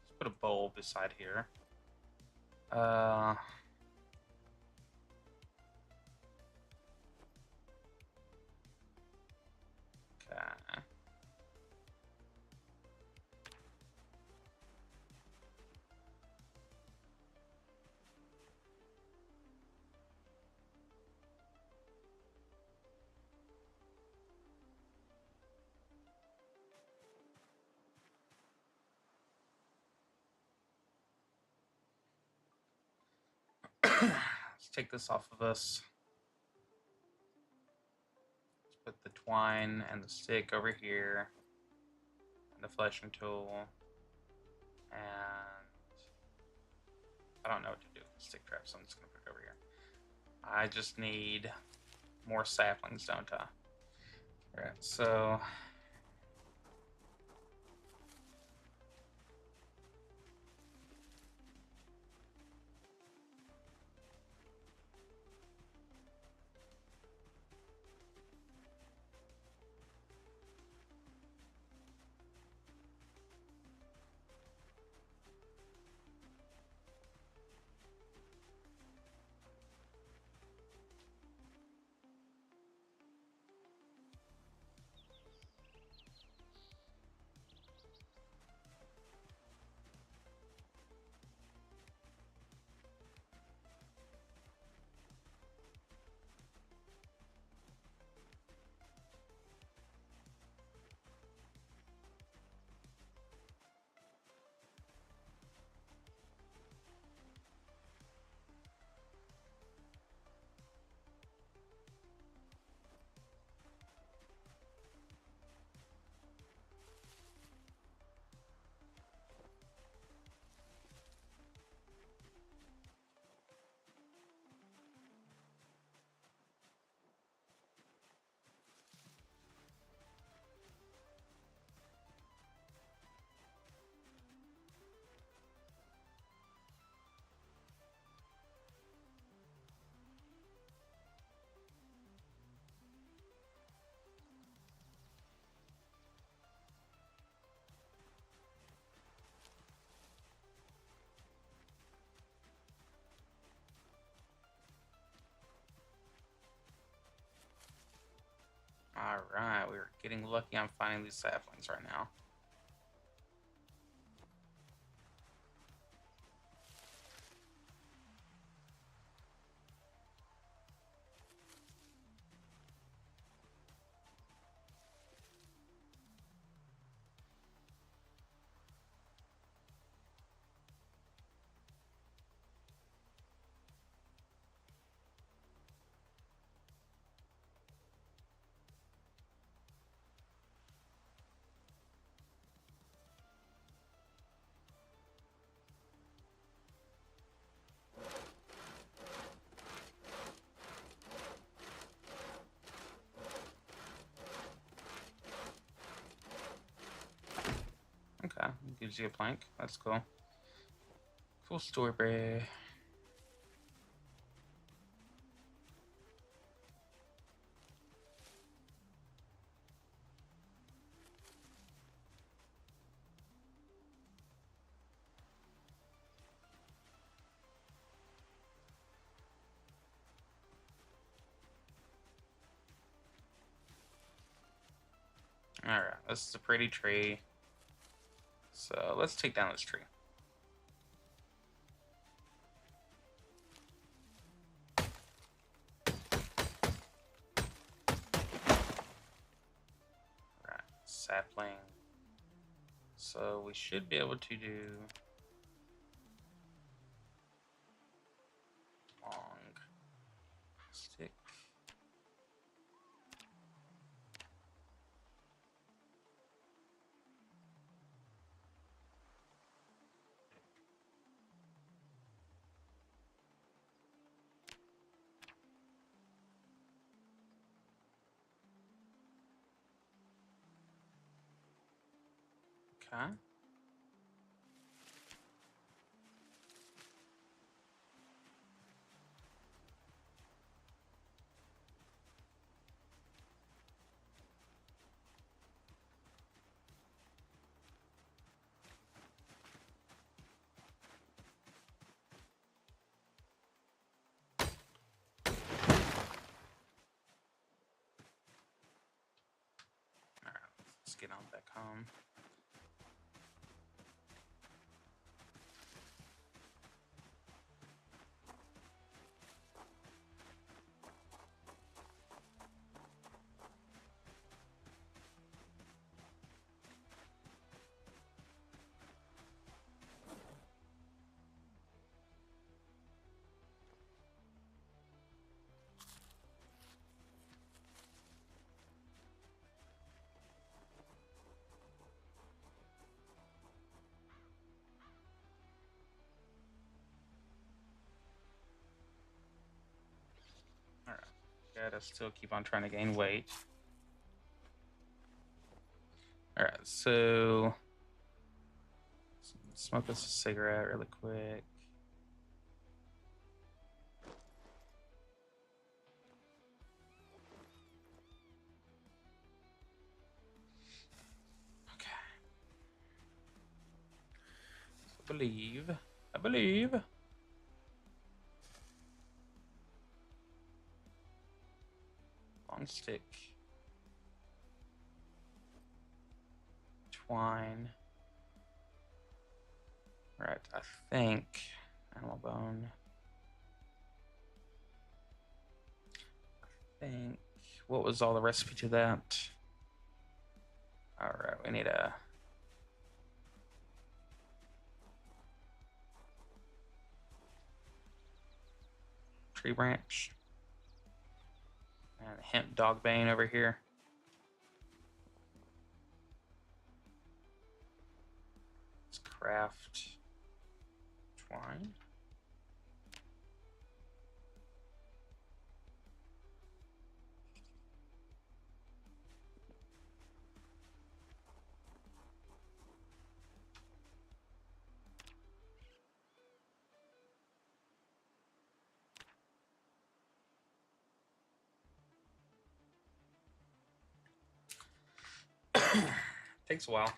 Let's put a bowl beside here. Okay. Let's take this off of us. Let's put the twine and the stick over here, and the fleshing tool, and I don't know what to do with the stick trap, so I'm just gonna put it over here. I just need more saplings, don't I? Alright, so alright, we're getting lucky on finding these saplings right now. Okay, gives you a plank. That's cool. Cool story. Alright, this is a pretty tree. So let's take down this tree. Alright, sapling. So we should be able to do long stick. Okay. Alright, let's get on back home. Gotta still keep on trying to gain weight. Alright, so smoke us a cigarette really quick. Okay. I believe. Long stick. Twine. Right, I think animal bone. I think what was all the recipe to that? All right, we need a tree branch and hemp dog bane over here. Let's craft twine. Takes a while.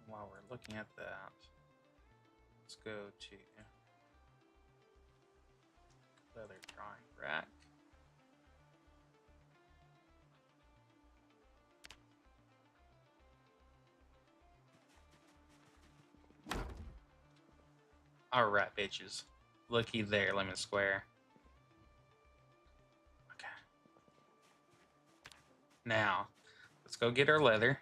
While we're looking at that, let's go to leather drawing rack. All right, bitches. Looky there, lemon square. Okay. Now, let's go get our leather.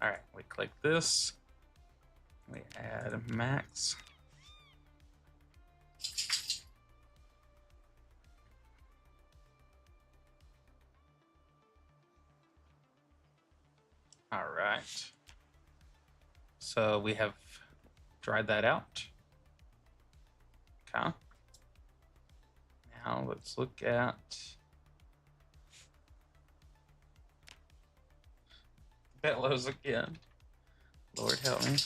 All right, we click this. We add max. All right. So we have dried that out. Okay. Now let's look at bellows again. Lord help me.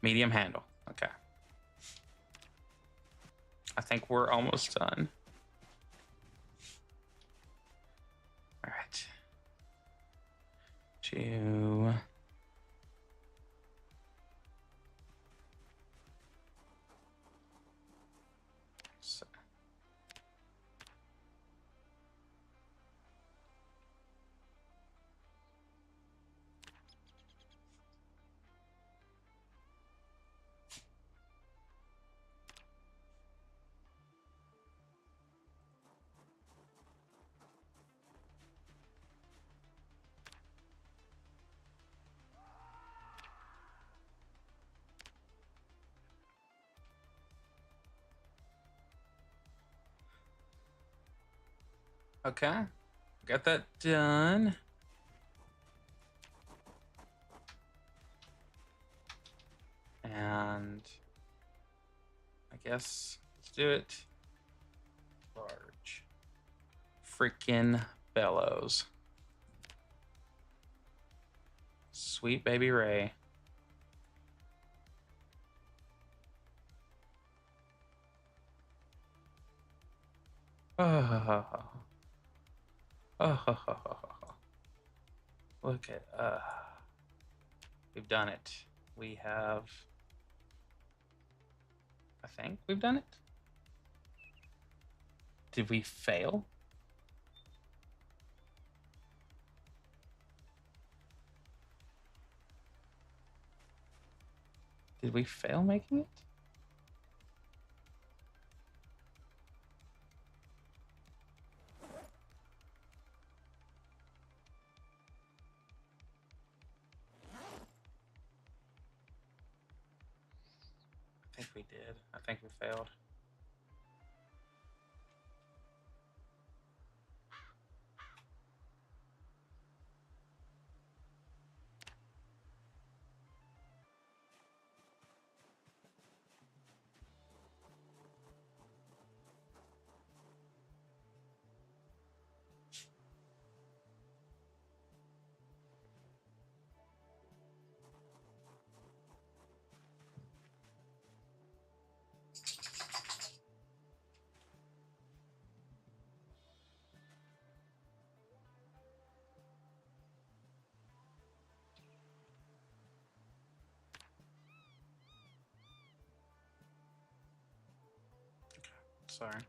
Medium handle. Okay. I think we're almost done. All right. Two. So. Okay, got that done. And I guess let's do it. Large. Freaking bellows. Sweet baby Ray. Oh. Oh, look at we've done it. We have, I think we've done it. Did we fail? Did we fail making it? I think we did. I think we failed. Sorry. Okay.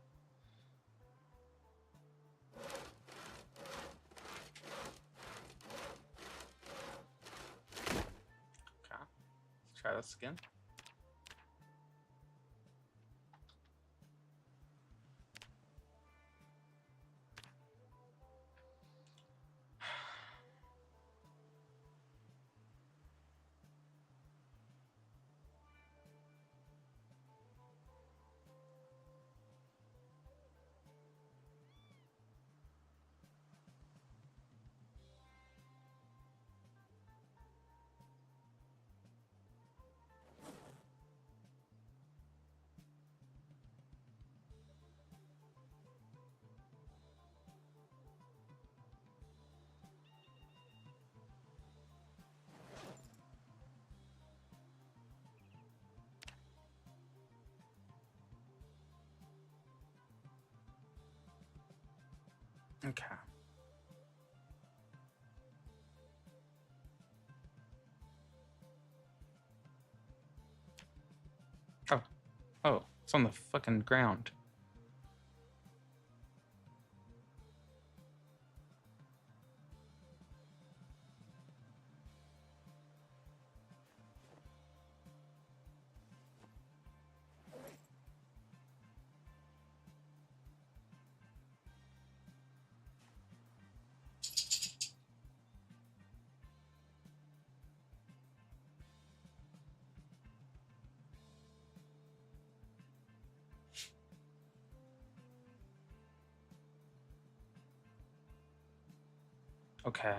Let's try this again. Okay. Oh. Oh, it's on the fucking ground. Okay.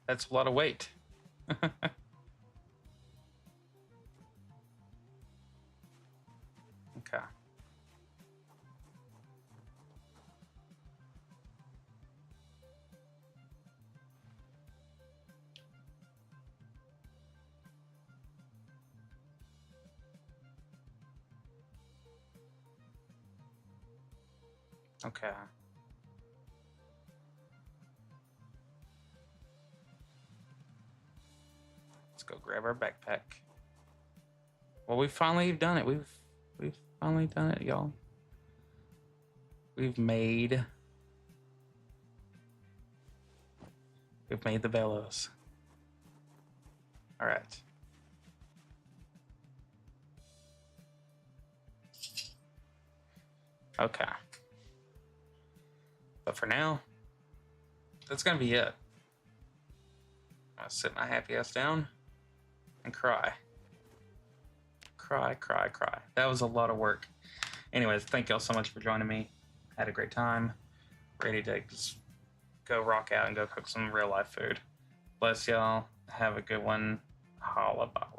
That's a lot of weight. Okay. Okay. Let's go grab our backpack. Well, we've finally done it. We've finally done it, y'all. We've made the bellows. All right. Okay. But for now, that's gonna be it. I'll sit my happy ass down and cry. Cry, cry, cry. That was a lot of work. Anyways, thank y'all so much for joining me. Had a great time. Ready to just go rock out and go cook some real life food. Bless y'all. Have a good one. Holla bye.